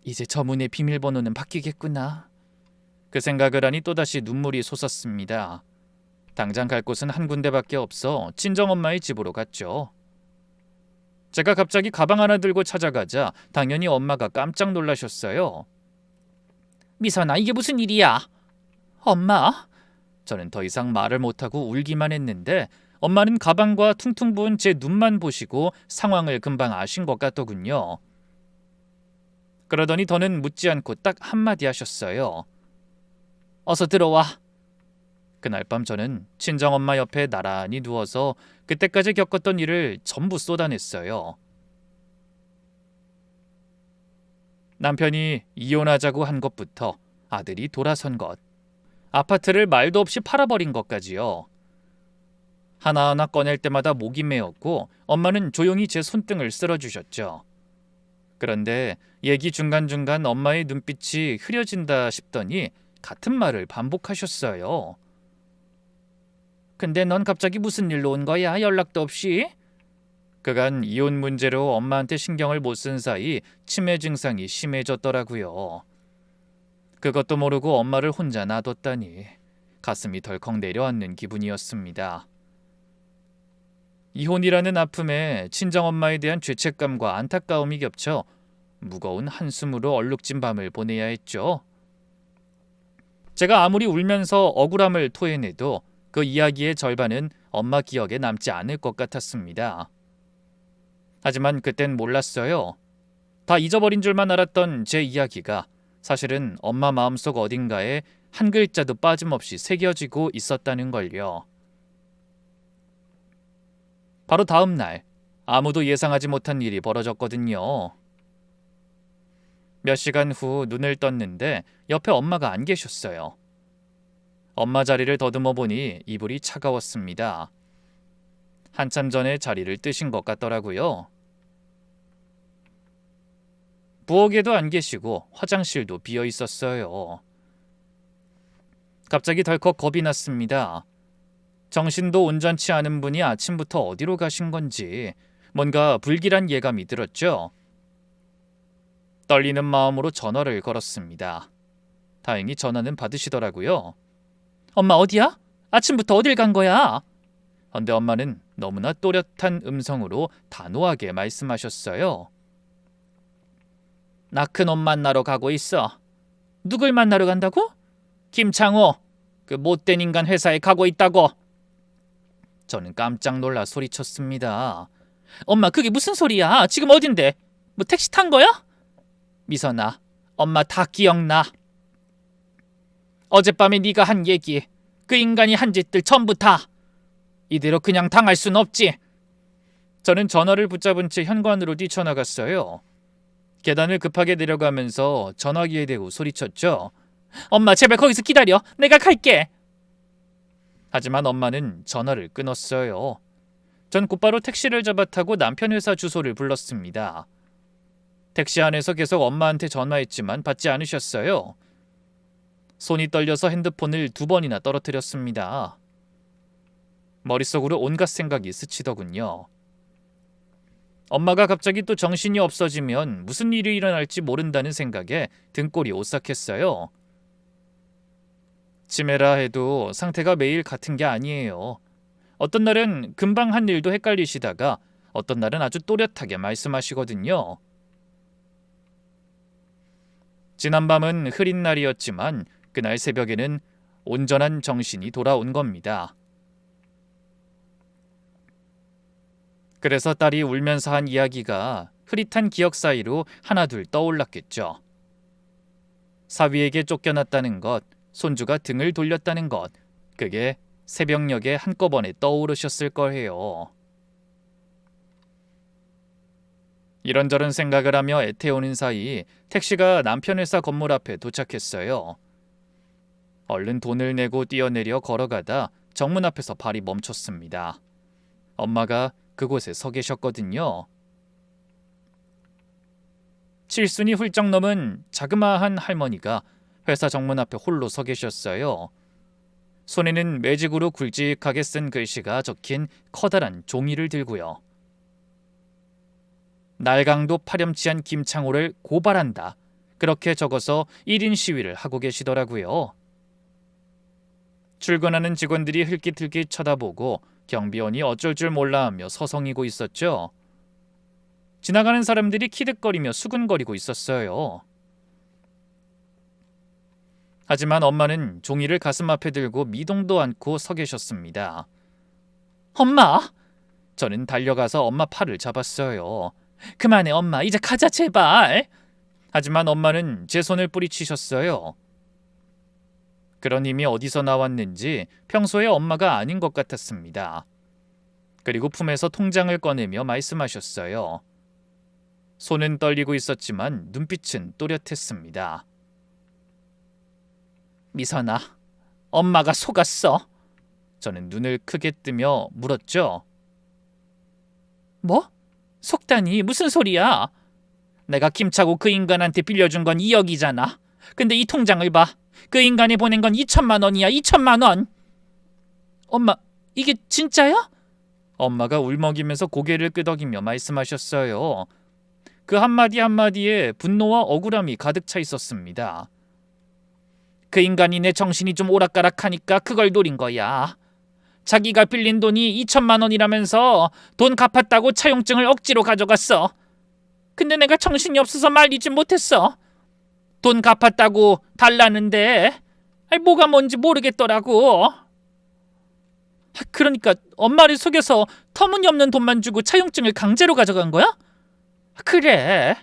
이제 저 문의 비밀번호는 바뀌겠구나. 그 생각을 하니 또다시 눈물이 솟았습니다. 당장 갈 곳은 한 군데밖에 없어 친정엄마의 집으로 갔죠. 제가 갑자기 가방 하나 들고 찾아가자 당연히 엄마가 깜짝 놀라셨어요. 미선아, 이게 무슨 일이야? 엄마? 저는 더 이상 말을 못하고 울기만 했는데 엄마는 가방과 퉁퉁 부은 제 눈만 보시고 상황을 금방 아신 것 같더군요. 그러더니 더는 묻지 않고 딱 한마디 하셨어요. 어서 들어와. 그날 밤 저는 친정엄마 옆에 나란히 누워서 그때까지 겪었던 일을 전부 쏟아냈어요. 남편이 이혼하자고 한 것부터 아들이 돌아선 것, 아파트를 말도 없이 팔아버린 것까지요. 하나하나 꺼낼 때마다 목이 메었고 엄마는 조용히 제 손등을 쓸어주셨죠. 그런데 얘기 중간중간 엄마의 눈빛이 흐려진다 싶더니 같은 말을 반복하셨어요. 근데 넌 갑자기 무슨 일로 온 거야? 연락도 없이? 그간 이혼 문제로 엄마한테 신경을 못 쓴 사이 치매 증상이 심해졌더라고요. 그것도 모르고 엄마를 혼자 놔뒀다니 가슴이 덜컥 내려앉는 기분이었습니다. 이혼이라는 아픔에 친정엄마에 대한 죄책감과 안타까움이 겹쳐 무거운 한숨으로 얼룩진 밤을 보내야 했죠. 제가 아무리 울면서 억울함을 토해내도 그 이야기의 절반은 엄마 기억에 남지 않을 것 같았습니다. 하지만 그땐 몰랐어요. 다 잊어버린 줄만 알았던 제 이야기가 사실은 엄마 마음속 어딘가에 한 글자도 빠짐없이 새겨지고 있었다는 걸요. 바로 다음 날 아무도 예상하지 못한 일이 벌어졌거든요. 몇 시간 후 눈을 떴는데 옆에 엄마가 안 계셨어요. 엄마 자리를 더듬어 보니 이불이 차가웠습니다. 한참 전에 자리를 뜨신 것 같더라고요. 부엌에도 안 계시고 화장실도 비어 있었어요. 갑자기 덜컥 겁이 났습니다. 정신도 온전치 않은 분이 아침부터 어디로 가신 건지 뭔가 불길한 예감이 들었죠. 떨리는 마음으로 전화를 걸었습니다. 다행히 전화는 받으시더라고요. 엄마 어디야? 아침부터 어딜 간 거야? 근데 엄마는 너무나 또렷한 음성으로 단호하게 말씀하셨어요. 나 큰엄 만나러 가고 있어. 누굴 만나러 간다고? 김창호, 그 못된 인간 회사에 가고 있다고. 저는 깜짝 놀라 소리쳤습니다. 엄마 그게 무슨 소리야? 지금 어딘데? 뭐 택시 탄 거야? 미선아, 엄마 다 기억나. 어젯밤에 네가 한 얘기, 그 인간이 한 짓들 전부 다. 이대로 그냥 당할 순 없지. 저는 전화를 붙잡은 채 현관으로 뛰쳐나갔어요. 계단을 급하게 내려가면서 전화기에 대고 소리쳤죠. 엄마 제발 거기서 기다려. 내가 갈게. 하지만 엄마는 전화를 끊었어요. 전 곧바로 택시를 잡아 타고 남편 회사 주소를 불렀습니다. 택시 안에서 계속 엄마한테 전화했지만 받지 않으셨어요. 손이 떨려서 핸드폰을 2번이나 떨어뜨렸습니다. 머릿속으로 온갖 생각이 스치더군요. 엄마가 갑자기 또 정신이 없어지면 무슨 일이 일어날지 모른다는 생각에 등골이 오싹했어요. 치매라 해도 상태가 매일 같은 게 아니에요. 어떤 날은 금방 한 일도 헷갈리시다가 어떤 날은 아주 또렷하게 말씀하시거든요. 지난밤은 흐린 날이었지만 그날 새벽에는 온전한 정신이 돌아온 겁니다. 그래서 딸이 울면서 한 이야기가 흐릿한 기억 사이로 하나둘 떠올랐겠죠. 사위에게 쫓겨났다는 것, 손주가 등을 돌렸다는 것, 그게 새벽녘에 한꺼번에 떠오르셨을 거예요. 이런저런 생각을 하며 애태우는 사이 택시가 남편 회사 건물 앞에 도착했어요. 얼른 돈을 내고 뛰어내려 걸어가다 정문 앞에서 발이 멈췄습니다. 엄마가 그곳에 서 계셨거든요. 칠순이 훌쩍 넘은 자그마한 할머니가 회사 정문 앞에 홀로 서 계셨어요. 손에는 매직으로 굵직하게 쓴 글씨가 적힌 커다란 종이를 들고요. 날강도 파렴치한 김창호를 고발한다. 그렇게 적어서 1인 시위를 하고 계시더라고요. 출근하는 직원들이 흘깃흘깃 쳐다보고 경비원이 어쩔 줄 몰라하며 서성이고 있었죠. 지나가는 사람들이 키득거리며 수근거리고 있었어요. 하지만 엄마는 종이를 가슴 앞에 들고 미동도 않고 서 계셨습니다. 엄마! 저는 달려가서 엄마 팔을 잡았어요. 그만해 엄마, 이제 가자 제발. 하지만 엄마는 제 손을 뿌리치셨어요. 그런 힘이 어디서 나왔는지 평소에 엄마가 아닌 것 같았습니다. 그리고 품에서 통장을 꺼내며 말씀하셨어요. 손은 떨리고 있었지만 눈빛은 또렷했습니다. 미선아, 엄마가 속았어. 저는 눈을 크게 뜨며 물었죠. 뭐? 속다니 무슨 소리야? 내가 김차고 그 인간한테 빌려준 건 2억이잖아. 근데 이 통장을 봐. 그 인간이 보낸 건 2천만 원이야. 2천만 원. 엄마, 이게 진짜야? 엄마가 울먹이면서 고개를 끄덕이며 말씀하셨어요. 그 한마디 한마디에 분노와 억울함이 가득 차 있었습니다. 그 인간이 내 정신이 좀 오락가락하니까 그걸 노린 거야. 자기가 빌린 돈이 2천만 원이라면서 돈 갚았다고 차용증을 억지로 가져갔어. 근데 내가 정신이 없어서 말리지 못했어. 돈 갚았다고 달라는데 뭐가 뭔지 모르겠더라고. 그러니까 엄마를 속여서 터무니없는 돈만 주고 차용증을 강제로 가져간 거야? 그래.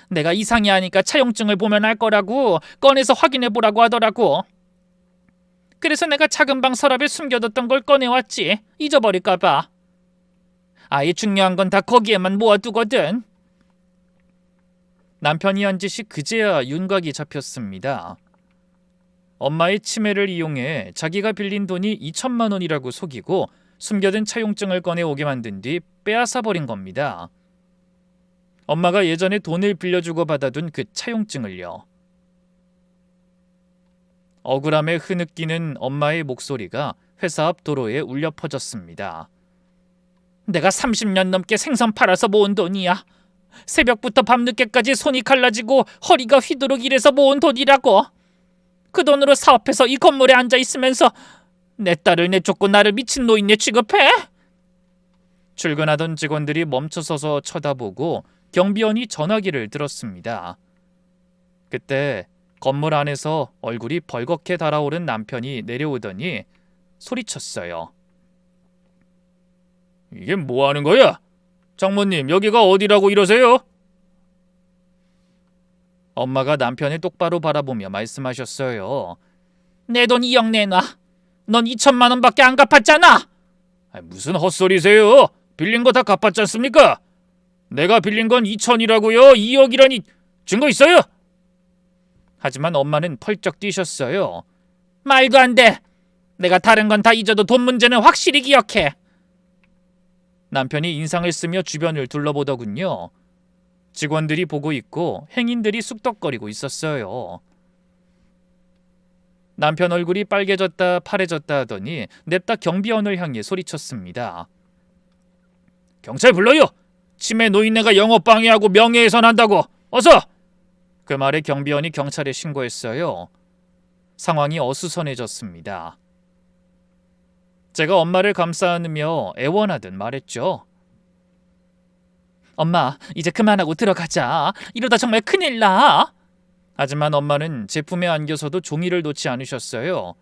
내가 이상해 하니까 차용증을 보면 알 거라고 꺼내서 확인해 보라고 하더라고. 그래서 내가 작은 방 서랍에 숨겨뒀던 걸 꺼내왔지. 잊어버릴까 봐. 아예 중요한 건 다 거기에만 모아두거든. 남편이 한 짓이 그제야 윤곽이 잡혔습니다. 엄마의 치매를 이용해 자기가 빌린 돈이 2천만 원이라고 속이고 숨겨둔 차용증을 꺼내오게 만든 뒤 빼앗아버린 겁니다. 엄마가 예전에 돈을 빌려주고 받아둔 그 차용증을요. 억울함에 흐느끼는 엄마의 목소리가 회사 앞 도로에 울려 퍼졌습니다. 내가 30년 넘게 생선 팔아서 모은 돈이야. 새벽부터 밤늦게까지 손이 갈라지고 허리가 휘도록 일해서 모은 돈이라고. 그 돈으로 사업해서 이 건물에 앉아 있으면서 내 딸을 내쫓고 나를 미친 노인네 취급해? 출근하던 직원들이 멈춰서서 쳐다보고 경비원이 전화기를 들었습니다. 그때 건물 안에서 얼굴이 벌겋게 달아오른 남편이 내려오더니 소리쳤어요. 이게 뭐 하는 거야? 장모님, 여기가 어디라고 이러세요? 엄마가 남편을 똑바로 바라보며 말씀하셨어요. 내 돈 2억 내놔. 넌 2천만 원밖에 안 갚았잖아. 무슨 헛소리세요? 빌린 거 다 갚았지 않습니까? 내가 빌린 건 2천이라고요. 2억이라니 증거 있어요? 하지만 엄마는 펄쩍 뛰셨어요. 말도 안 돼. 내가 다른 건 다 잊어도 돈 문제는 확실히 기억해. 남편이 인상을 쓰며 주변을 둘러보더군요. 직원들이 보고 있고 행인들이 쑥덕거리고 있었어요. 남편 얼굴이 빨개졌다 파래졌다 하더니 냅다 경비원을 향해 소리쳤습니다. 경찰 불러요. 치매 노인네가 영업 방해하고 명예훼손한다고. 어서. 그 말에 경비원이 경찰에 신고했어요. 상황이 어수선해졌습니다. 제가 엄마를 감싸 안으며 애원하듯 말했죠. 엄마, 이제 그만하고 들어가자. 이러다 정말 큰일 나. 하지만 엄마는 제 품에 안겨서도 종이를 놓지 않으셨어요.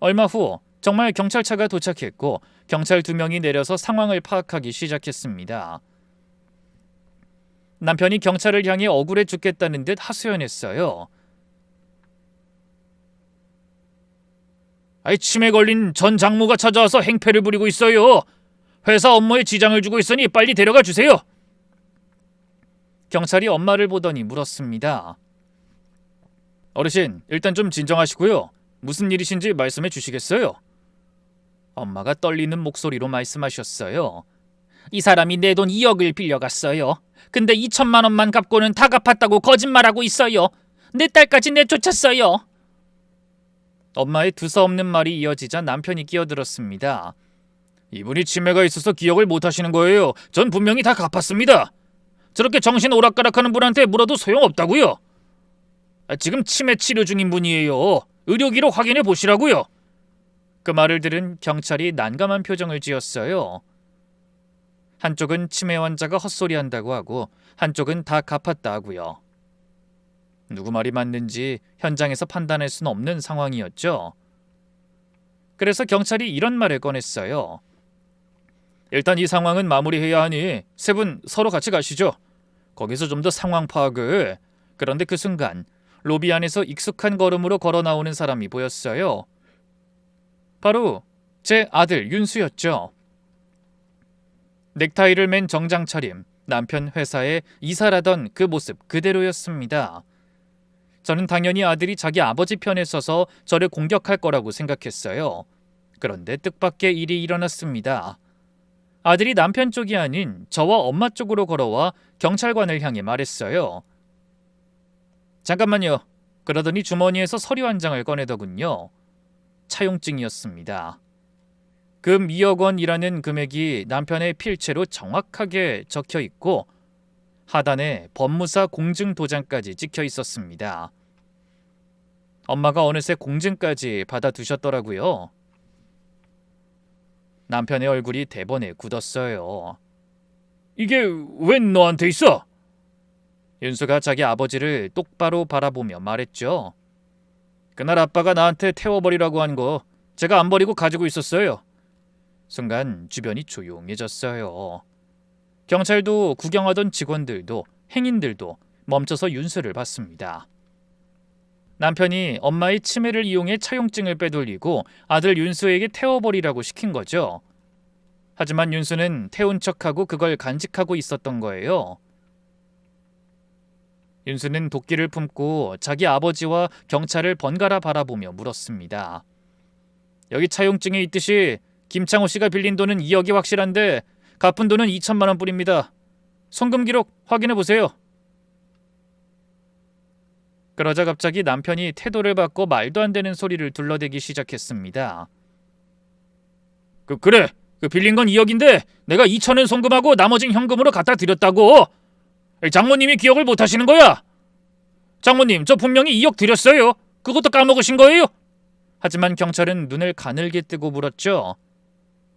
얼마 후 정말 경찰차가 도착했고 경찰 2명이 내려서 상황을 파악하기 시작했습니다. 남편이 경찰을 향해 억울해 죽겠다는 듯 하소연했어요. 치매 걸린 전 장모가 찾아와서 행패를 부리고 있어요. 회사 업무에 지장을 주고 있으니 빨리 데려가 주세요. 경찰이 엄마를 보더니 물었습니다. 어르신, 일단 좀 진정하시고요. 무슨 일이신지 말씀해 주시겠어요? 엄마가 떨리는 목소리로 말씀하셨어요. 이 사람이 내 돈 2억을 빌려갔어요. 근데 2천만 원만 갚고는 다 갚았다고 거짓말하고 있어요. 내 딸까지 내쫓았어요. 엄마의 두서없는 말이 이어지자 남편이 끼어들었습니다. 이분이 치매가 있어서 기억을 못하시는 거예요. 전 분명히 다 갚았습니다. 저렇게 정신 오락가락하는 분한테 물어도 소용없다고요. 지금 치매 치료 중인 분이에요. 의료기록 확인해 보시라고요. 그 말을 들은 경찰이 난감한 표정을 지었어요. 한쪽은 치매 환자가 헛소리한다고 하고 한쪽은 다 갚았다 하고요. 누구 말이 맞는지 현장에서 판단할 수는 없는 상황이었죠. 그래서 경찰이 이런 말을 꺼냈어요. 일단 이 상황은 마무리해야 하니 세 분 서로 같이 가시죠. 거기서 좀 더 상황 파악을. 그런데 그 순간 로비 안에서 익숙한 걸음으로 걸어 나오는 사람이 보였어요. 바로 제 아들 윤수였죠. 넥타이를 맨 정장 차림, 남편 회사에 이사라던 그 모습 그대로였습니다. 저는 당연히 아들이 자기 아버지 편에 서서 저를 공격할 거라고 생각했어요. 그런데 뜻밖의 일이 일어났습니다. 아들이 남편 쪽이 아닌 저와 엄마 쪽으로 걸어와 경찰관을 향해 말했어요. 잠깐만요. 그러더니 주머니에서 서류 한 장을 꺼내더군요. 차용증이었습니다. 금 2억 원이라는 금액이 남편의 필체로 정확하게 적혀 있고 하단에 법무사 공증 도장까지 찍혀 있었습니다. 엄마가 어느새 공증까지 받아두셨더라고요. 남편의 얼굴이 대번에 굳었어요. 이게 웬 너한테 있어? 윤수가 자기 아버지를 똑바로 바라보며 말했죠. 그날 아빠가 나한테 태워버리라고 한 거 제가 안 버리고 가지고 있었어요. 순간 주변이 조용해졌어요. 경찰도 구경하던 직원들도 행인들도 멈춰서 윤수를 봤습니다. 남편이 엄마의 치매를 이용해 차용증을 빼돌리고 아들 윤수에게 태워버리라고 시킨 거죠. 하지만 윤수는 태운 척하고 그걸 간직하고 있었던 거예요. 윤수는 도끼를 품고 자기 아버지와 경찰을 번갈아 바라보며 물었습니다. 여기 차용증에 있듯이 김창호 씨가 빌린 돈은 2억이 확실한데 갚은 돈은 2천만 원뿐입니다. 송금 기록 확인해 보세요. 그러자 갑자기 남편이 태도를 바꿔 말도 안 되는 소리를 둘러대기 시작했습니다. 그래, 빌린 건 2억인데 내가 2천은 송금하고 나머진 현금으로 갖다 드렸다고. 장모님이 기억을 못 하시는 거야. 장모님, 저 분명히 2억 드렸어요. 그것도 까먹으신 거예요? 하지만 경찰은 눈을 가늘게 뜨고 물었죠.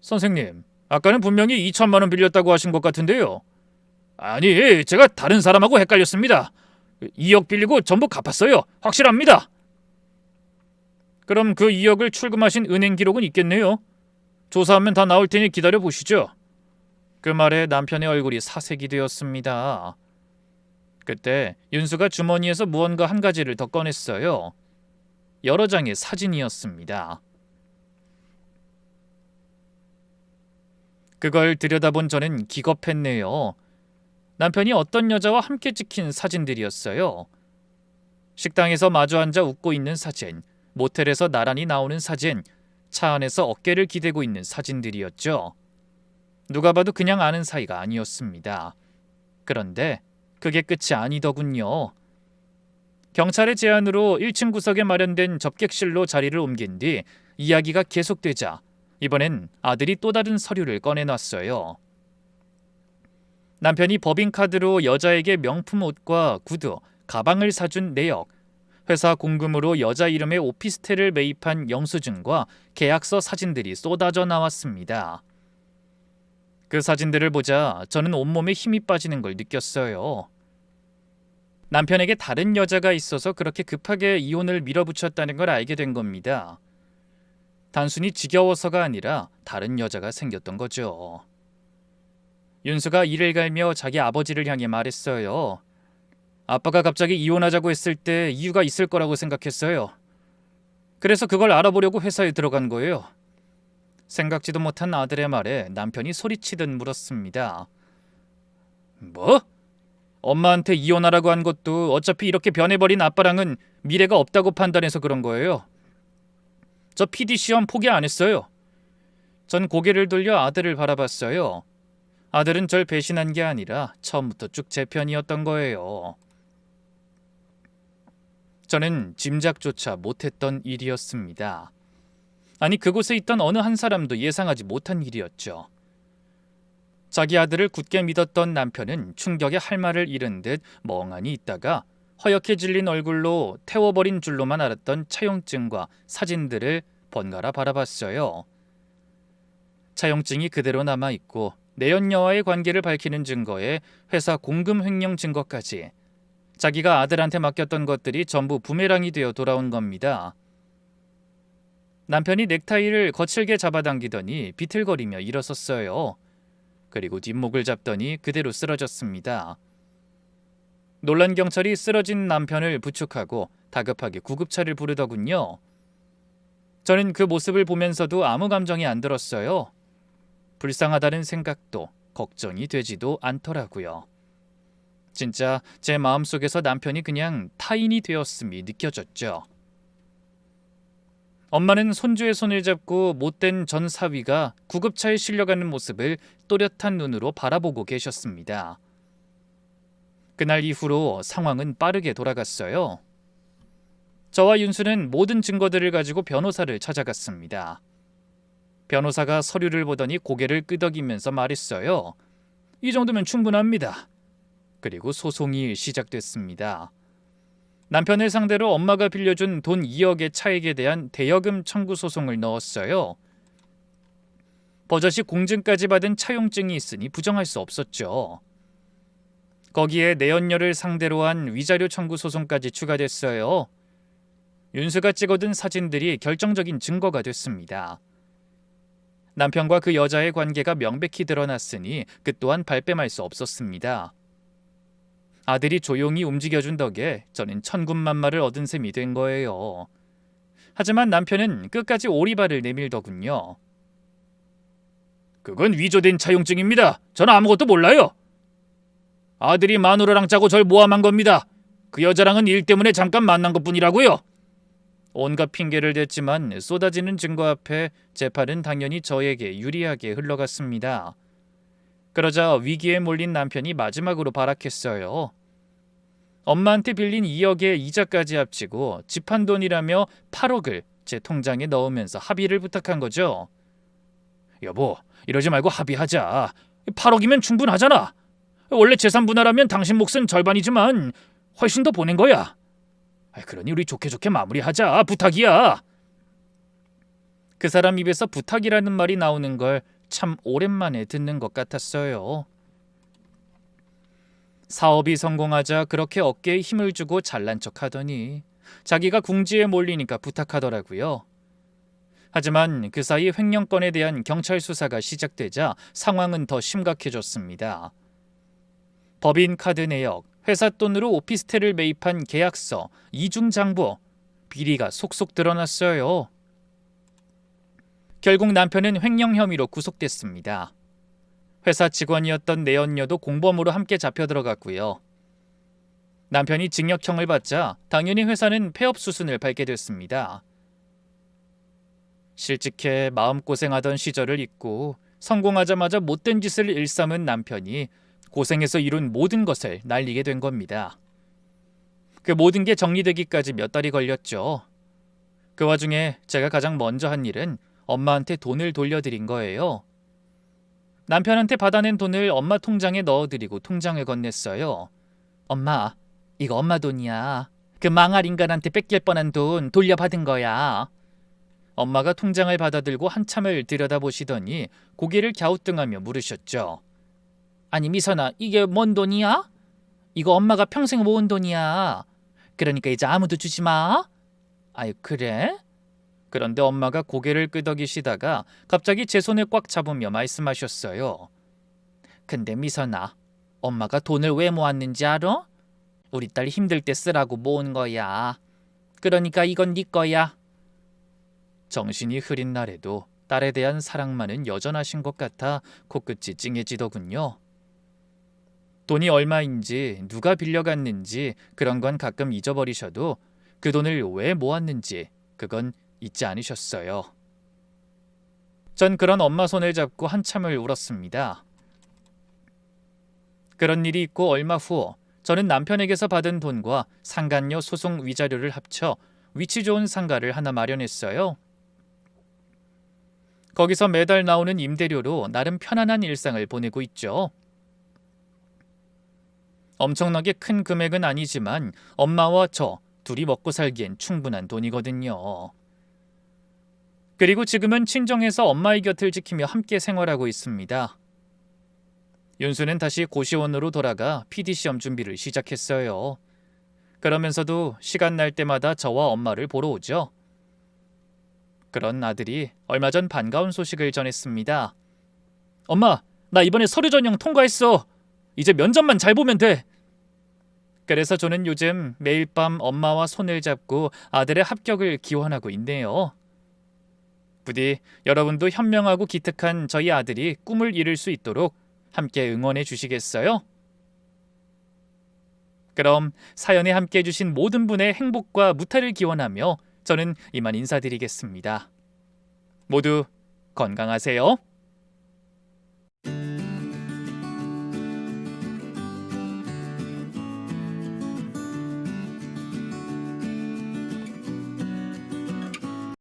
선생님, 아까는 분명히 2천만 원 빌렸다고 하신 것 같은데요. 아니, 제가 다른 사람하고 헷갈렸습니다. 2억 빌리고 전부 갚았어요. 확실합니다. 그럼 그 2억을 출금하신 은행 기록은 있겠네요. 조사하면 다 나올 테니 기다려 보시죠. 그 말에 남편의 얼굴이 사색이 되었습니다. 그때 윤수가 주머니에서 무언가 한 가지를 더 꺼냈어요. 여러 장의 사진이었습니다. 그걸 들여다본 저는 기겁했네요. 남편이 어떤 여자와 함께 찍힌 사진들이었어요. 식당에서 마주 앉아 웃고 있는 사진, 모텔에서 나란히 나오는 사진, 차 안에서 어깨를 기대고 있는 사진들이었죠. 누가 봐도 그냥 아는 사이가 아니었습니다. 그런데 그게 끝이 아니더군요. 경찰의 제안으로 1층 구석에 마련된 접객실로 자리를 옮긴 뒤 이야기가 계속되자 이번엔 아들이 또 다른 서류를 꺼내놨어요. 남편이 법인카드로 여자에게 명품 옷과 구두, 가방을 사준 내역, 회사 공금으로 여자 이름의 오피스텔을 매입한 영수증과 계약서 사진들이 쏟아져 나왔습니다. 그 사진들을 보자 저는 온몸에 힘이 빠지는 걸 느꼈어요. 남편에게 다른 여자가 있어서 그렇게 급하게 이혼을 밀어붙였다는 걸 알게 된 겁니다. 단순히 지겨워서가 아니라 다른 여자가 생겼던 거죠. 윤수가 이를 갈며 자기 아버지를 향해 말했어요. 아빠가 갑자기 이혼하자고 했을 때 이유가 있을 거라고 생각했어요. 그래서 그걸 알아보려고 회사에 들어간 거예요. 생각지도 못한 아들의 말에 남편이 소리치듯 물었습니다. 뭐? 엄마한테 이혼하라고 한 것도 어차피 이렇게 변해버린 아빠랑은 미래가 없다고 판단해서 그런 거예요. 저 PD 시험 포기 안 했어요. 전 고개를 돌려 아들을 바라봤어요. 아들은 절 배신한 게 아니라 처음부터 쭉 제 편이었던 거예요. 저는 짐작조차 못했던 일이었습니다. 아니, 그곳에 있던 어느 한 사람도 예상하지 못한 일이었죠. 자기 아들을 굳게 믿었던 남편은 충격에 할 말을 잃은 듯 멍하니 있다가 허옇게 질린 얼굴로 태워버린 줄로만 알았던 차용증과 사진들을 번갈아 바라봤어요. 차용증이 그대로 남아있고 내연녀와의 관계를 밝히는 증거에 회사 공금 횡령 증거까지. 자기가 아들한테 맡겼던 것들이 전부 부메랑이 되어 돌아온 겁니다. 남편이 넥타이를 거칠게 잡아당기더니 비틀거리며 일어섰어요. 그리고 뒷목을 잡더니 그대로 쓰러졌습니다. 놀란 경찰이 쓰러진 남편을 부축하고 다급하게 구급차를 부르더군요. 저는 그 모습을 보면서도 아무 감정이 안 들었어요. 불쌍하다는 생각도 걱정이 되지도 않더라고요. 진짜 제 마음속에서 남편이 그냥 타인이 되었음이 느껴졌죠. 엄마는 손주의 손을 잡고 못된 전 사위가 구급차에 실려가는 모습을 또렷한 눈으로 바라보고 계셨습니다. 그날 이후로 상황은 빠르게 돌아갔어요. 저와 윤수는 모든 증거들을 가지고 변호사를 찾아갔습니다. 변호사가 서류를 보더니 고개를 끄덕이면서 말했어요. 이 정도면 충분합니다. 그리고 소송이 시작됐습니다. 남편을 상대로 엄마가 빌려준 돈 2억의 차익에 대한 대여금 청구 소송을 넣었어요. 버젓이 공증까지 받은 차용증이 있으니 부정할 수 없었죠. 거기에 내연녀를 상대로 한 위자료 청구 소송까지 추가됐어요. 윤수가 찍어둔 사진들이 결정적인 증거가 됐습니다. 남편과 그 여자의 관계가 명백히 드러났으니 그 또한 발뺌할 수 없었습니다. 아들이 조용히 움직여준 덕에 저는 천군만마를 얻은 셈이 된 거예요. 하지만 남편은 끝까지 오리발을 내밀더군요. 그건 위조된 차용증입니다. 저는 아무것도 몰라요. 아들이 마누라랑 짜고 절 모함한 겁니다. 그 여자랑은 일 때문에 잠깐 만난 것뿐이라고요. 온갖 핑계를 댔지만 쏟아지는 증거 앞에 재판은 당연히 저에게 유리하게 흘러갔습니다. 그러자 위기에 몰린 남편이 마지막으로 발악했어요. 엄마한테 빌린 2억의 이자까지 합치고 집한 돈이라며 8억을 제 통장에 넣으면서 합의를 부탁한 거죠. 여보, 이러지 말고 합의하자. 8억이면 충분하잖아. 원래 재산 분할하면 당신 몫은 절반이지만 훨씬 더 보낸 거야. 그러니 우리 좋게 좋게 마무리하자. 부탁이야. 그 사람 입에서 부탁이라는 말이 나오는 걸 참 오랜만에 듣는 것 같았어요. 사업이 성공하자 그렇게 어깨에 힘을 주고 잘난 척하더니 자기가 궁지에 몰리니까 부탁하더라고요. 하지만 그 사이 횡령건에 대한 경찰 수사가 시작되자 상황은 더 심각해졌습니다. 법인 카드 내역, 회사 돈으로 오피스텔을 매입한 계약서, 이중장부, 비리가 속속 드러났어요. 결국 남편은 횡령 혐의로 구속됐습니다. 회사 직원이었던 내연녀도 공범으로 함께 잡혀 들어갔고요. 남편이 징역형을 받자 당연히 회사는 폐업 수순을 밟게 됐습니다. 실직해 마음고생하던 시절을 잊고 성공하자마자 못된 짓을 일삼은 남편이 고생해서 이룬 모든 것을 날리게 된 겁니다. 그 모든 게 정리되기까지 몇 달이 걸렸죠. 그 와중에 제가 가장 먼저 한 일은 엄마한테 돈을 돌려드린 거예요. 남편한테 받아낸 돈을 엄마 통장에 넣어드리고 통장을 건넸어요. 엄마, 이거 엄마 돈이야. 그 망할 인간한테 뺏길 뻔한 돈 돌려받은 거야. 엄마가 통장을 받아들고 한참을 들여다보시더니 고개를 갸우뚱하며 물으셨죠. 아니 미선아, 이게 뭔 돈이야? 이거 엄마가 평생 모은 돈이야. 그러니까 이제 아무도 주지 마. 아유 그래? 그런데 엄마가 고개를 끄덕이시다가 갑자기 제 손을 꽉 잡으며 말씀하셨어요. 근데 미선아, 엄마가 돈을 왜 모았는지 알아? 우리 딸 힘들 때 쓰라고 모은 거야. 그러니까 이건 네 거야. 정신이 흐린 날에도 딸에 대한 사랑만은 여전하신 것 같아 코끝이 찡해지더군요. 돈이 얼마인지 누가 빌려갔는지 그런 건 가끔 잊어버리셔도 그 돈을 왜 모았는지 그건 잊지 않으셨어요. 전 그런 엄마 손을 잡고 한참을 울었습니다. 그런 일이 있고 얼마 후 저는 남편에게서 받은 돈과 상간녀 소송 위자료를 합쳐 위치 좋은 상가를 하나 마련했어요. 거기서 매달 나오는 임대료로 나름 편안한 일상을 보내고 있죠. 엄청나게 큰 금액은 아니지만 엄마와 저 둘이 먹고 살기엔 충분한 돈이거든요. 그리고 지금은 친정에서 엄마의 곁을 지키며 함께 생활하고 있습니다. 윤수는 다시 고시원으로 돌아가 PD 시험 준비를 시작했어요. 그러면서도 시간 날 때마다 저와 엄마를 보러 오죠. 그런 아들이 얼마 전 반가운 소식을 전했습니다. 엄마, 나 이번에 서류 전형 통과했어. 이제 면접만 잘 보면 돼. 그래서 저는 요즘 매일 밤 엄마와 손을 잡고 아들의 합격을 기원하고 있네요. 부디 여러분도 현명하고 기특한 저희 아들이 꿈을 이룰 수 있도록 함께 응원해 주시겠어요? 그럼 사연에 함께 해주신 모든 분의 행복과 무탈을 기원하며 저는 이만 인사드리겠습니다. 모두 건강하세요.